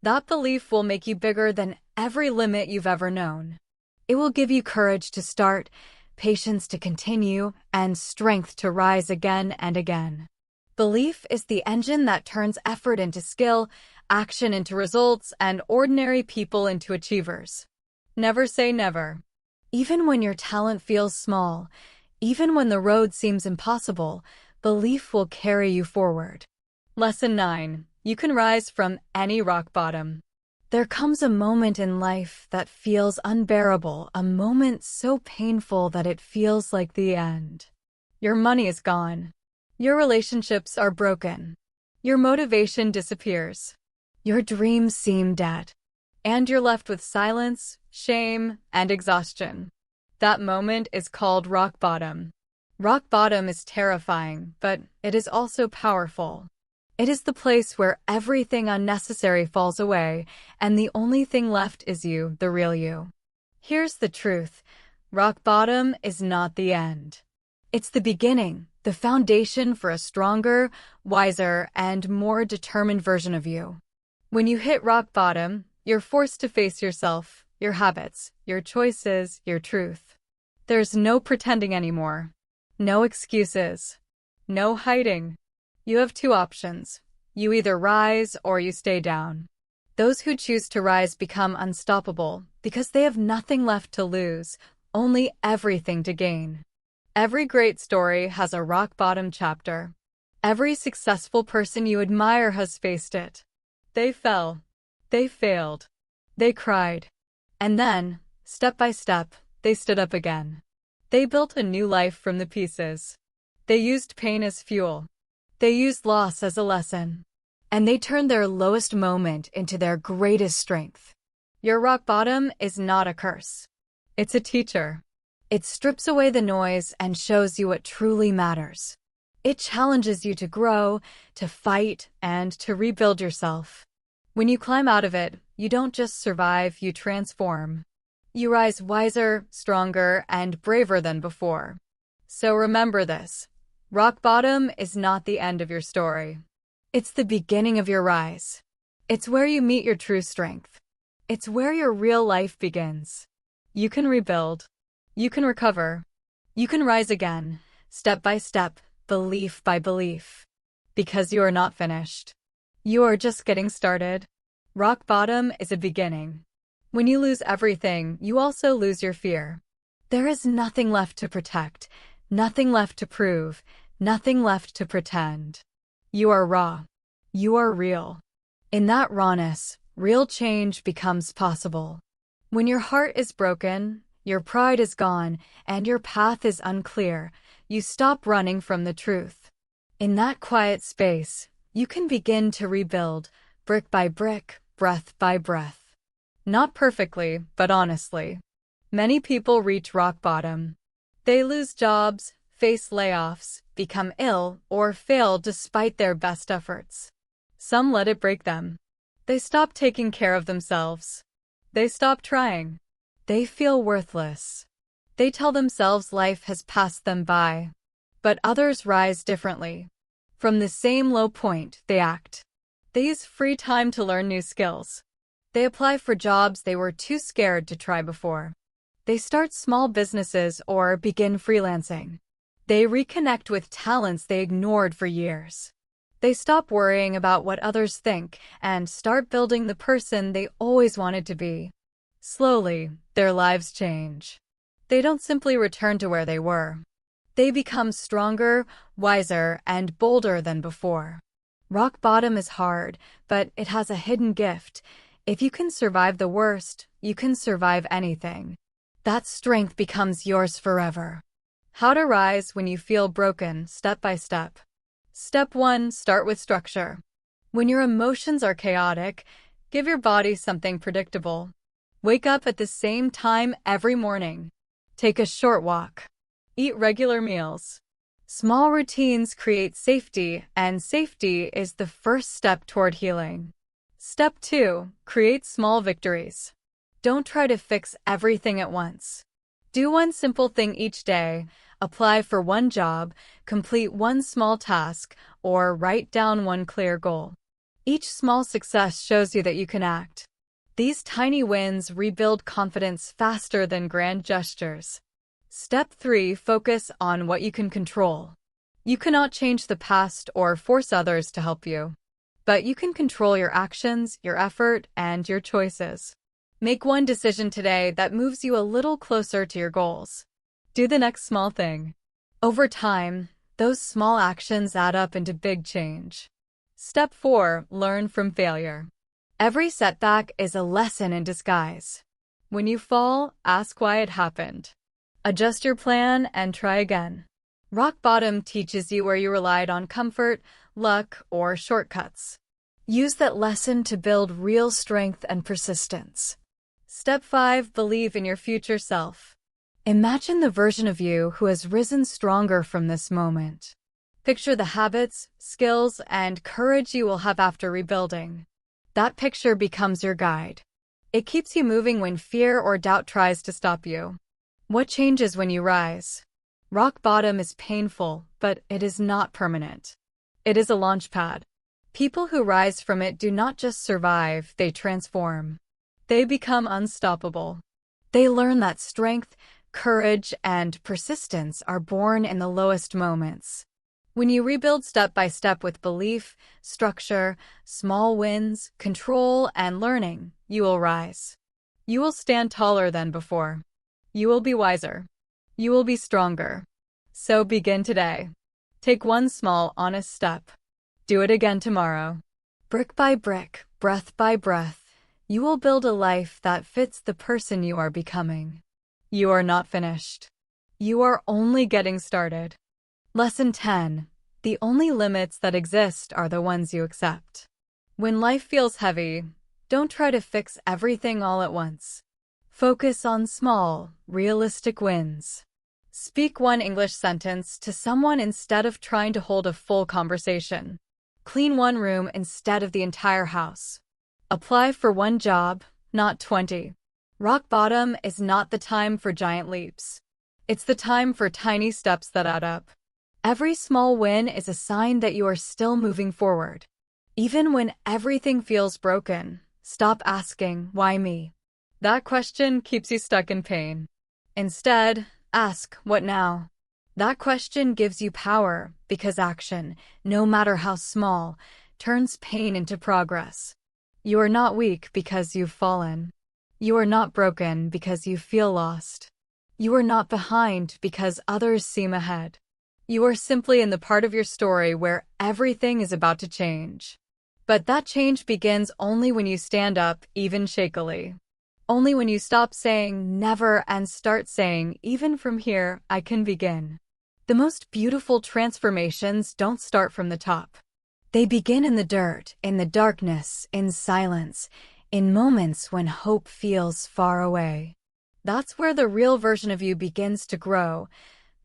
That belief will make you bigger than every limit you've ever known. It will give you courage to start, patience to continue, and strength to rise again and again. Belief is the engine that turns effort into skill, action into results, and ordinary people into achievers. Never say never. Even when your talent feels small, even when the road seems impossible, belief will carry you forward. Lesson 9. You can rise from any rock bottom. There comes a moment in life that feels unbearable, a moment so painful that it feels like the end. Your money is gone. Your relationships are broken. Your motivation disappears. Your dreams seem dead. And you're left with silence, shame, and exhaustion. That moment is called rock bottom. Rock bottom is terrifying, but it is also powerful. It is the place where everything unnecessary falls away, and the only thing left is you, the real you. Here's the truth. Rock bottom is not the end. It's the beginning, the foundation for a stronger, wiser, and more determined version of you. When you hit rock bottom, you're forced to face yourself, your habits, your choices, your truth. There's no pretending anymore. No excuses. No hiding. You have two options. You either rise or you stay down. Those who choose to rise become unstoppable because they have nothing left to lose, only everything to gain. Every great story has a rock-bottom chapter. Every successful person you admire has faced it. They fell. They failed. They cried. And then, step by step, they stood up again. They built a new life from the pieces. They used pain as fuel. They used loss as a lesson. And they turned their lowest moment into their greatest strength. Your rock bottom is not a curse. It's a teacher. It strips away the noise and shows you what truly matters. It challenges you to grow, to fight, and to rebuild yourself. When you climb out of it, you don't just survive, you transform. You rise wiser, stronger, and braver than before. So remember this. Rock bottom is not the end of your story. It's the beginning of your rise. It's where you meet your true strength. It's where your real life begins. You can rebuild. You can recover. You can rise again, step by step, belief by belief. Because you are not finished. You are just getting started. Rock bottom is a beginning. When you lose everything, you also lose your fear. There is nothing left to protect, nothing left to prove, nothing left to pretend. You are raw. You are real. In that rawness, real change becomes possible. When your heart is broken, your pride is gone, and your path is unclear, you stop running from the truth. In that quiet space, you can begin to rebuild, brick by brick, breath by breath. Not perfectly, but honestly. Many people reach rock bottom. They lose jobs, face layoffs, become ill, or fail despite their best efforts. Some let it break them. They stop taking care of themselves. They stop trying. They feel worthless. They tell themselves life has passed them by. But others rise differently. From the same low point, they act. They use free time to learn new skills. They apply for jobs they were too scared to try before. They start small businesses or begin freelancing. They reconnect with talents they ignored for years. They stop worrying about what others think and start building the person they always wanted to be. Slowly, their lives change. They don't simply return to where they were. They become stronger, wiser, and bolder than before. Rock bottom is hard, but it has a hidden gift. If you can survive the worst, you can survive anything. That strength becomes yours forever. How to rise when you feel broken, step by step. Step 1. Start with structure. When your emotions are chaotic, give your body something predictable. Wake up at the same time every morning. Take a short walk. Eat regular meals. Small routines create safety, and safety is the first step toward healing. Step 2. Create small victories. Don't try to fix everything at once. Do one simple thing each day, apply for one job, complete one small task, or write down one clear goal. Each small success shows you that you can act. These tiny wins rebuild confidence faster than grand gestures. Step 3. Focus on what you can control. You cannot change the past or force others to help you. But you can control your actions, your effort, and your choices. Make one decision today that moves you a little closer to your goals. Do the next small thing. Over time, those small actions add up into big change. Step 4. Learn from failure. Every setback is a lesson in disguise. When you fall, ask why it happened. Adjust your plan and try again. Rock bottom teaches you where you relied on comfort, luck, or shortcuts. Use that lesson to build real strength and persistence. Step 5. Believe in your future self. Imagine the version of you who has risen stronger from this moment. Picture the habits, skills, and courage you will have after rebuilding. That picture becomes your guide. It keeps you moving when fear or doubt tries to stop you. What changes when you rise? Rock bottom is painful, but it is not permanent. It is a launch pad. People who rise from it do not just survive, they transform. They become unstoppable. They learn that strength, courage, and persistence are born in the lowest moments. When you rebuild step by step with belief, structure, small wins, control, and learning, you will rise. You will stand taller than before. You will be wiser. You will be stronger. So begin today. Take one small, honest step. Do it again tomorrow. Brick by brick, breath by breath, you will build a life that fits the person you are becoming. You are not finished. You are only getting started. Lesson 10. The only limits that exist are the ones you accept. When life feels heavy, don't try to fix everything all at once. Focus on small, realistic wins. Speak one English sentence to someone instead of trying to hold a full conversation. Clean one room instead of the entire house. Apply for one job, not 20. Rock bottom is not the time for giant leaps. It's the time for tiny steps that add up. Every small win is a sign that you are still moving forward. Even when everything feels broken, stop asking, "Why me?" That question keeps you stuck in pain. Instead, ask, "What now?" That question gives you power because action, no matter how small, turns pain into progress. You are not weak because you've fallen. You are not broken because you feel lost. You are not behind because others seem ahead. You are simply in the part of your story where everything is about to change. But that change begins only when you stand up, even shakily. Only when you stop saying never and start saying, even from here, I can begin. The most beautiful transformations don't start from the top. They begin in the dirt, in the darkness, in silence, in moments when hope feels far away. That's where the real version of you begins to grow,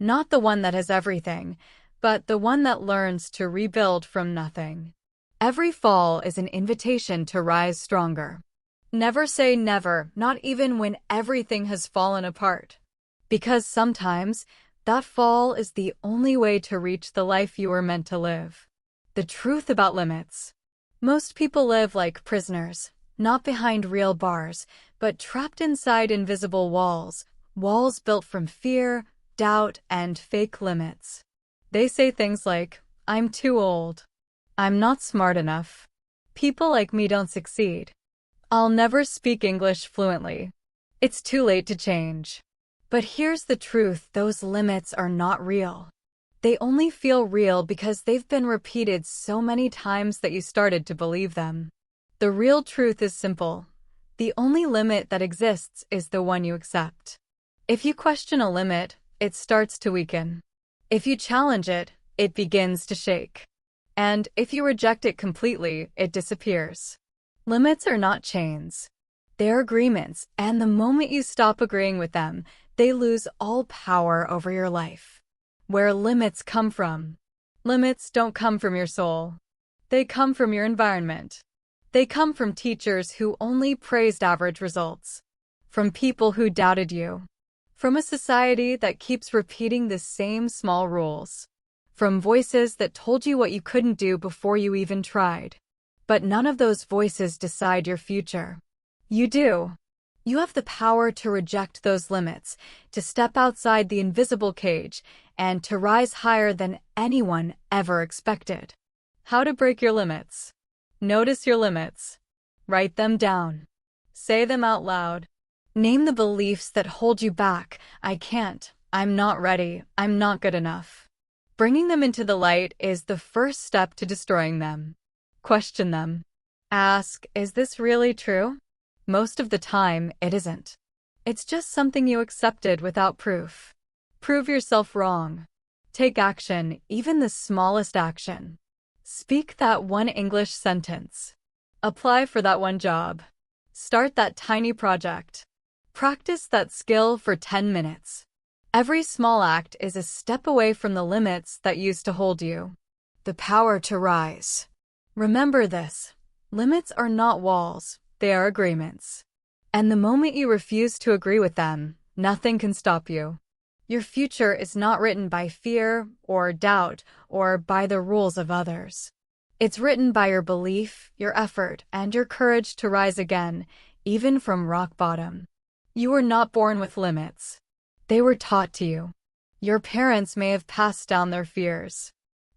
not the one that has everything, but the one that learns to rebuild from nothing. Every fall is an invitation to rise stronger. Never say never, not even when everything has fallen apart. Because sometimes, that fall is the only way to reach the life you were meant to live. The truth about limits. Most people live like prisoners, not behind real bars, but trapped inside invisible walls, walls built from fear, doubt, and fake limits. They say things like, I'm too old. I'm not smart enough. People like me don't succeed. I'll never speak English fluently. It's too late to change. But here's the truth, those limits are not real. They only feel real because they've been repeated so many times that you started to believe them. The real truth is simple. The only limit that exists is the one you accept. If you question a limit, it starts to weaken. If you challenge it, it begins to shake. And if you reject it completely, it disappears. Limits are not chains. They're agreements, and the moment you stop agreeing with them, they lose all power over your life. Where limits come from? Limits don't come from your soul. They come from your environment. They come from teachers who only praised average results. From people who doubted you. From a society that keeps repeating the same small rules. From voices that told you what you couldn't do before you even tried. But none of those voices decide your future. You do. You have the power to reject those limits, to step outside the invisible cage, and to rise higher than anyone ever expected. How to break your limits. Notice your limits. Write them down. Say them out loud. Name the beliefs that hold you back. I can't. I'm not ready. I'm not good enough. Bringing them into the light is the first step to destroying them. Question them. Ask, is this really true? Most of the time, it isn't. It's just something you accepted without proof. Prove yourself wrong. Take action, even the smallest action. Speak that one English sentence. Apply for that one job. Start that tiny project. Practice that skill for 10 minutes. Every small act is a step away from the limits that used to hold you. The power to rise. Remember this. Limits are not walls, they are agreements. And the moment you refuse to agree with them, nothing can stop you. Your future is not written by fear or doubt or by the rules of others. It's written by your belief, your effort, and your courage to rise again, even from rock bottom. You were not born with limits. They were taught to you. Your parents may have passed down their fears.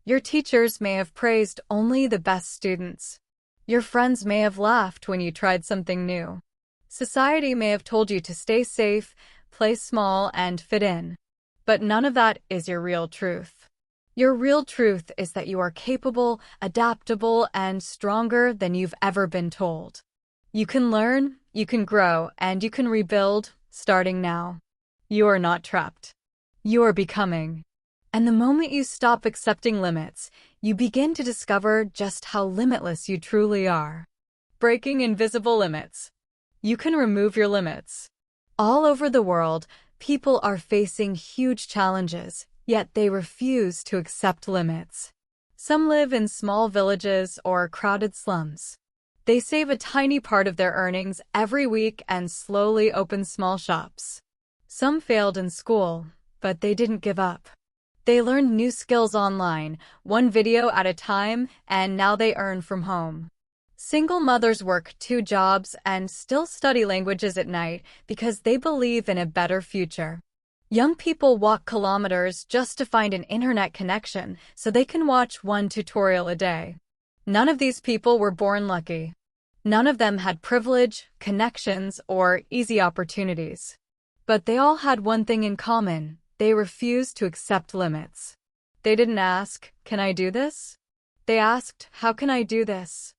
Your teachers may have praised only the best students. Your friends may have laughed when you tried something new. Society may have told you to stay safe, play small, and fit in. But none of that is your real truth. Your real truth is that you are capable, adaptable, and stronger than you've ever been told. You can learn, you can grow, and you can rebuild, starting now. You are not trapped. You are becoming. And the moment you stop accepting limits, you begin to discover just how limitless you truly are. Breaking invisible limits. You can remove your limits. All over the world, people are facing huge challenges, yet they refuse to accept limits. Some live in small villages or crowded slums. They save a tiny part of their earnings every week and slowly open small shops. Some failed in school, but they didn't give up. They learned new skills online, one video at a time, and now they earn from home. Single mothers work 2 jobs and still study languages at night because they believe in a better future. Young people walk kilometers just to find an internet connection so they can watch 1 tutorial a day. None of these people were born lucky. None of them had privilege, connections, or easy opportunities. But they all had one thing in common. They refused to accept limits. They didn't ask, can I do this? They asked, how can I do this?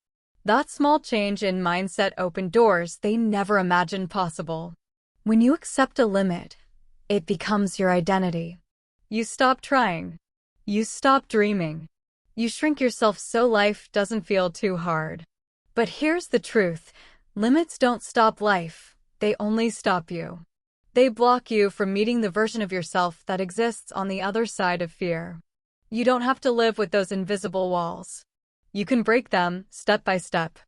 That small change in mindset opened doors they never imagined possible. When you accept a limit, it becomes your identity. You stop trying. You stop dreaming. You shrink yourself so life doesn't feel too hard. But here's the truth. Limits don't stop life. They only stop you. They block you from meeting the version of yourself that exists on the other side of fear. You don't have to live with those invisible walls. You can break them step by step.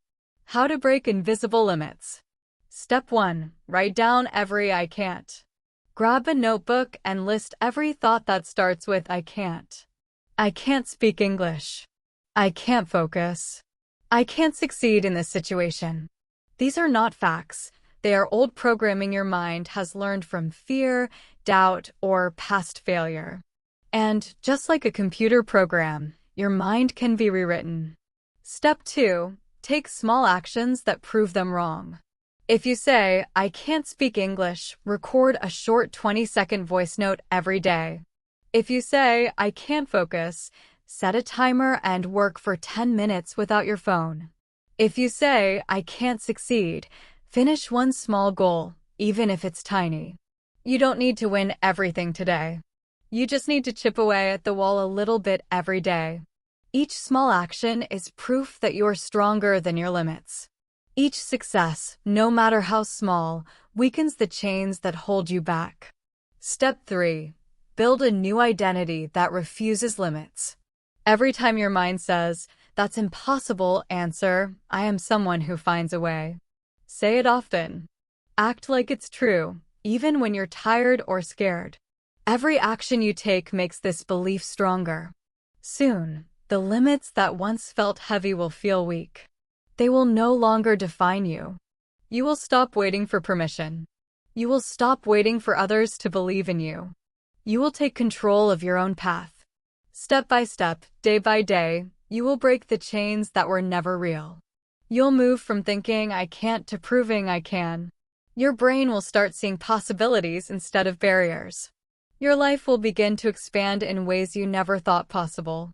How to break invisible limits. Step 1. Write down every I can't. Grab a notebook and list every thought that starts with I can't. I can't speak English. I can't focus. I can't succeed in this situation. These are not facts. They are old programming your mind has learned from fear, doubt, or past failure. And just like a computer program, your mind can be rewritten. Step 2. Take small actions that prove them wrong. If you say, I can't speak English, record a short 20-second voice note every day. If you say, I can't focus, set a timer and work for 10 minutes without your phone. If you say, I can't succeed, finish one small goal, even if it's tiny. You don't need to win everything today. You just need to chip away at the wall a little bit every day. Each small action is proof that you're stronger than your limits. Each success, no matter how small, weakens the chains that hold you back. Step 3. Build a new identity that refuses limits. Every time your mind says, that's impossible, answer, I am someone who finds a way. Say it often. Act like it's true, even when you're tired or scared. Every action you take makes this belief stronger. Soon, the limits that once felt heavy will feel weak. They will no longer define you. You will stop waiting for permission. You will stop waiting for others to believe in you. You will take control of your own path. Step by step, day by day, you will break the chains that were never real. You'll move from thinking I can't to proving I can. Your brain will start seeing possibilities instead of barriers. Your life will begin to expand in ways you never thought possible.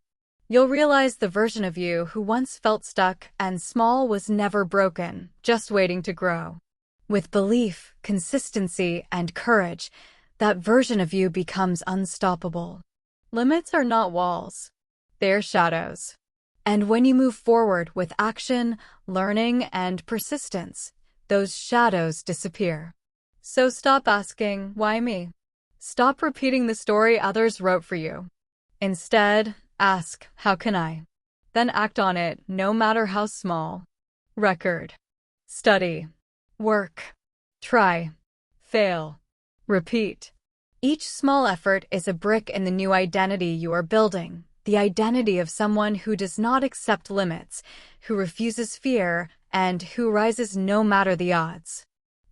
You'll realize the version of you who once felt stuck and small was never broken, just waiting to grow. With belief, consistency, and courage, that version of you becomes unstoppable. Limits are not walls. They're shadows. And when you move forward with action, learning, and persistence, those shadows disappear. So stop asking, why me? Stop repeating the story others wrote for you. Instead, ask, how can I? Then act on it, no matter how small. Record. Study. Work. Try. Fail. Repeat. Each small effort is a brick in the new identity you are building, the identity of someone who does not accept limits, who refuses fear, and who rises no matter the odds.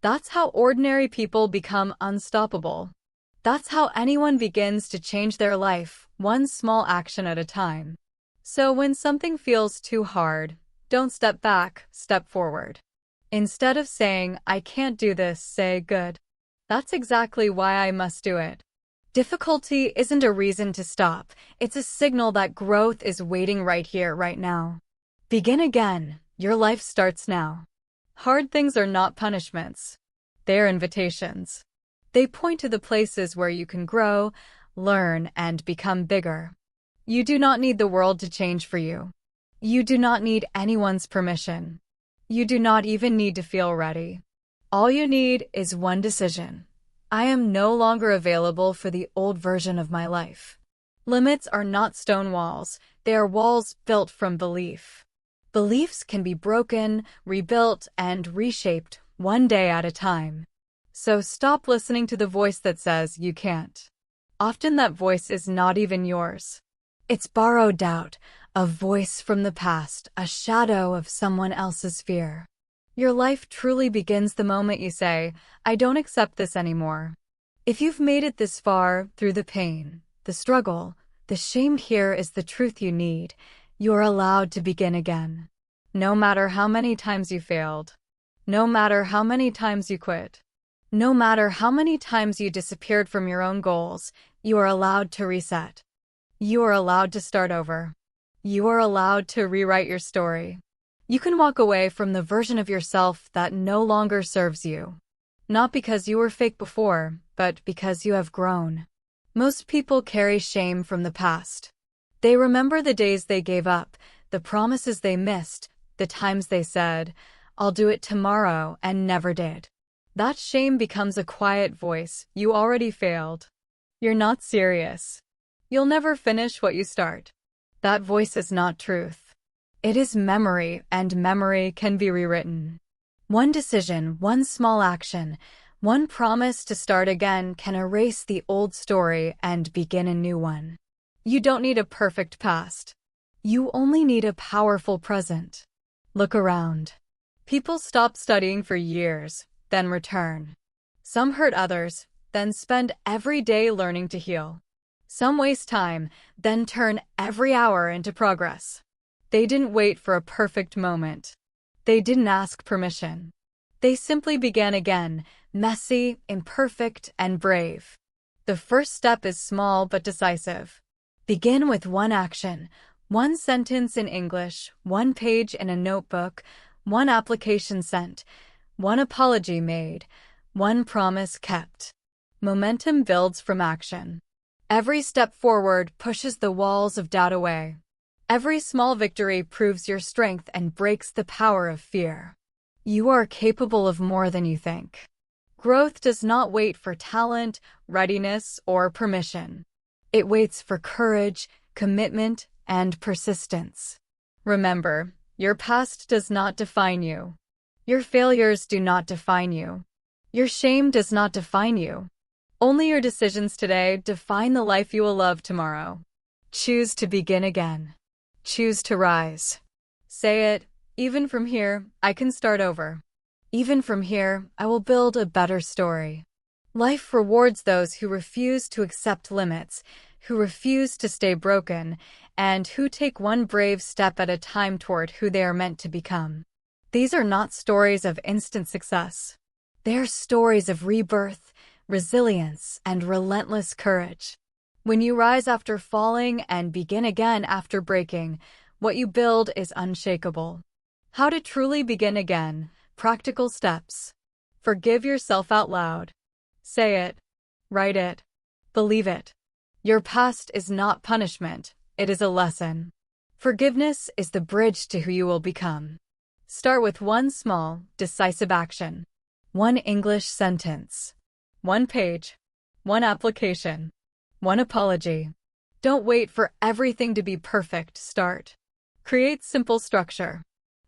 That's how ordinary people become unstoppable. That's how anyone begins to change their life, one small action at a time. So when something feels too hard, don't step back, step forward. Instead of saying, I can't do this, say, good. That's exactly why I must do it. Difficulty isn't a reason to stop. It's a signal that growth is waiting right here, right now. Begin again. Your life starts now. Hard things are not punishments. They're invitations. They point to the places where you can grow, learn, and become bigger. You do not need the world to change for you. You do not need anyone's permission. You do not even need to feel ready. All you need is one decision. I am no longer available for the old version of my life. Limits are not stone walls. They are walls built from belief. Beliefs can be broken, rebuilt, and reshaped one day at a time. So stop listening to the voice that says you can't. Often that voice is not even yours. It's borrowed doubt, a voice from the past, a shadow of someone else's fear. Your life truly begins the moment you say, I don't accept this anymore. If you've made it this far, through the pain, the struggle, the shame, here is the truth you need. You're allowed to begin again. No matter how many times you failed. No matter how many times you quit. No matter how many times you disappeared from your own goals, you are allowed to reset. You are allowed to start over. You are allowed to rewrite your story. You can walk away from the version of yourself that no longer serves you. Not because you were fake before, but because you have grown. Most people carry shame from the past. They remember the days they gave up, the promises they missed, the times they said, I'll do it tomorrow, and never did. That shame becomes a quiet voice. You already failed. You're not serious. You'll never finish what you start. That voice is not truth. It is memory, and memory can be rewritten. One decision, one small action, one promise to start again can erase the old story and begin a new one. You don't need a perfect past. You only need a powerful present. Look around. People stop studying for years, then return. Some hurt others, then spend every day learning to heal. Some waste time, then turn every hour into progress. They didn't wait for a perfect moment. They didn't ask permission. They simply began again, messy, imperfect, and brave. The first step is small but decisive. Begin with one action, one sentence in English, one page in a notebook, one application sent, one apology made, one promise kept. Momentum builds from action. Every step forward pushes the walls of doubt away. Every small victory proves your strength and breaks the power of fear. You are capable of more than you think. Growth does not wait for talent, readiness, or permission. It waits for courage, commitment, and persistence. Remember, your past does not define you. Your failures do not define you. Your shame does not define you. Only your decisions today define the life you will love tomorrow. Choose to begin again. Choose to rise. Say it, even from here, I can start over. Even from here, I will build a better story. Life rewards those who refuse to accept limits, who refuse to stay broken, and who take one brave step at a time toward who they are meant to become. These are not stories of instant success. They are stories of rebirth, resilience, and relentless courage. When you rise after falling and begin again after breaking, what you build is unshakable. How to truly begin again. Practical steps. Forgive yourself out loud. Say it. Write it. Believe it. Your past is not punishment, it is a lesson. Forgiveness is the bridge to who you will become. Start with one small, decisive action. One English sentence. One page. One application. One apology. Don't wait for everything to be perfect. Start. Create simple structure.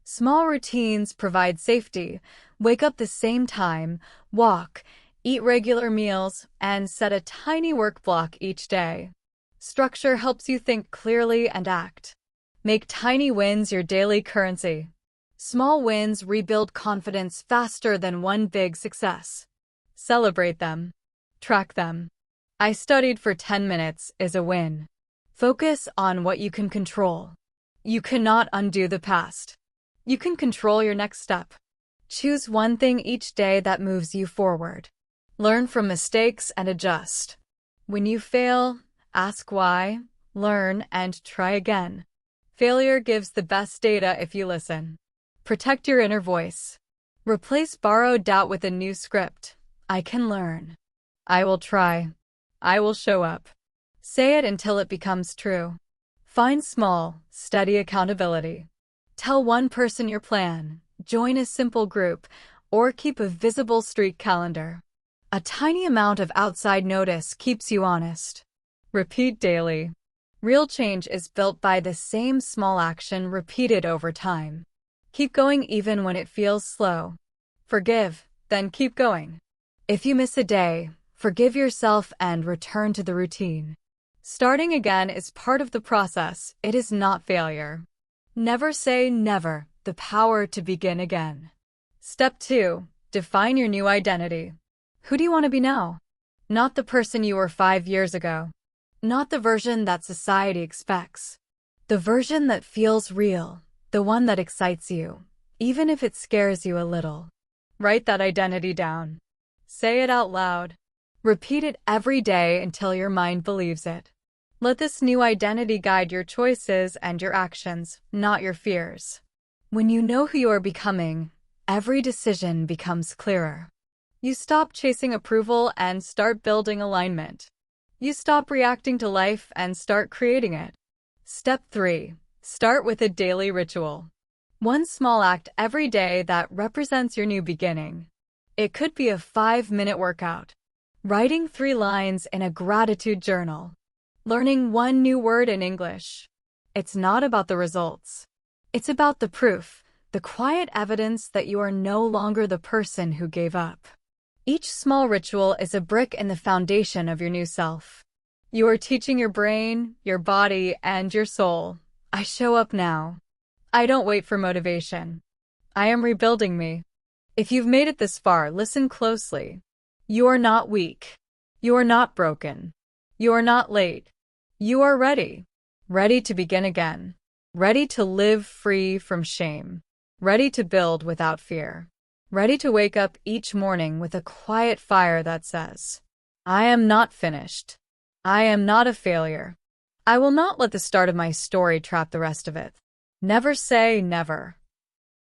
Small routines provide safety. Wake up the same time, walk, eat regular meals, and set a tiny work block each day. Structure helps you think clearly and act. Make tiny wins your daily currency. Small wins rebuild confidence faster than one big success. Celebrate them. Track them. I studied for 10 minutes is a win. Focus on what you can control. You cannot undo the past. You can control your next step. Choose one thing each day that moves you forward. Learn from mistakes and adjust. When you fail, ask why, learn, and try again. Failure gives the best data if you listen. Protect your inner voice. Replace borrowed doubt with a new script. I can learn. I will try. I will show up. Say it until it becomes true. Find small, steady accountability. Tell one person your plan, join a simple group, or keep a visible streak calendar. A tiny amount of outside notice keeps you honest. Repeat daily. Real change is built by the same small action repeated over time. Keep going even when it feels slow. Forgive, then keep going. If you miss a day, forgive yourself and return to the routine. Starting again is part of the process, it is not failure. Never say never, the power to begin again. Step 2. Define your new identity. Who do you want to be now? Not the person you were 5 years ago. Not the version that society expects. The version that feels real, the one that excites you, even if it scares you a little. Write that identity down. Say it out loud. Repeat it every day until your mind believes it. Let this new identity guide your choices and your actions, not your fears. When you know who you are becoming, every decision becomes clearer. You stop chasing approval and start building alignment. You stop reacting to life and start creating it. Step 3. Start with a daily ritual. One small act every day that represents your new beginning. It could be a 5-minute workout. Writing 3 lines in a gratitude journal. Learning one new word in English. It's not about the results. It's about the proof, the quiet evidence that you are no longer the person who gave up. Each small ritual is a brick in the foundation of your new self. You are teaching your brain, your body, and your soul, I show up now. I don't wait for motivation. I am rebuilding me. If you've made it this far, listen closely. You are not weak. You are not broken. You are not late. You are ready. Ready to begin again. Ready to live free from shame. Ready to build without fear. Ready to wake up each morning with a quiet fire that says, I am not finished. I am not a failure. I will not let the start of my story trap the rest of it. Never say never.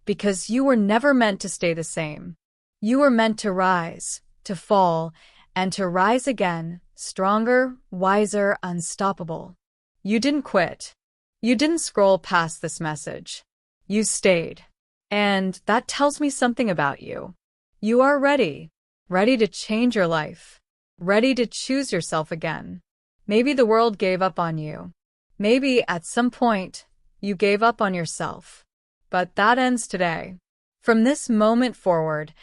Because you were never meant to stay the same. You were meant to rise, to fall, and to rise again, stronger, wiser, unstoppable. You didn't quit. You didn't scroll past this message. You stayed. And that tells me something about you. You are ready. Ready to change your life. Ready to choose yourself again. Maybe the world gave up on you. Maybe at some point, you gave up on yourself. But that ends today. From this moment forward,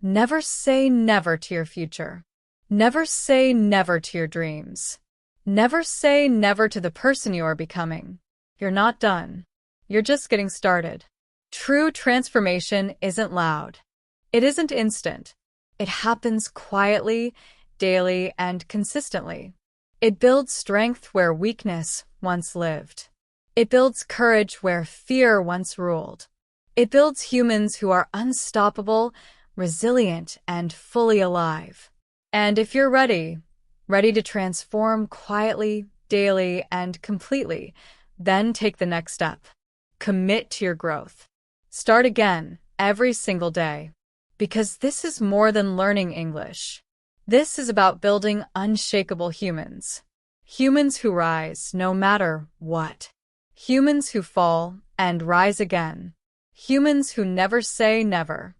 never say never to your future. Never say never to your dreams. Never say never to the person you are becoming. You're not done. You're just getting started. True transformation isn't loud. It isn't instant. It happens quietly, daily, and consistently. It builds strength where weakness once lived. It builds courage where fear once ruled. It builds humans who are unstoppable, resilient, and fully alive. And if you're ready to transform quietly, daily, and completely, then take the next step. Commit to your growth. Start again every single day. Because this is more than learning English. This is about building unshakable humans. Humans who rise no matter what. Humans who fall and rise again. Humans who never say never.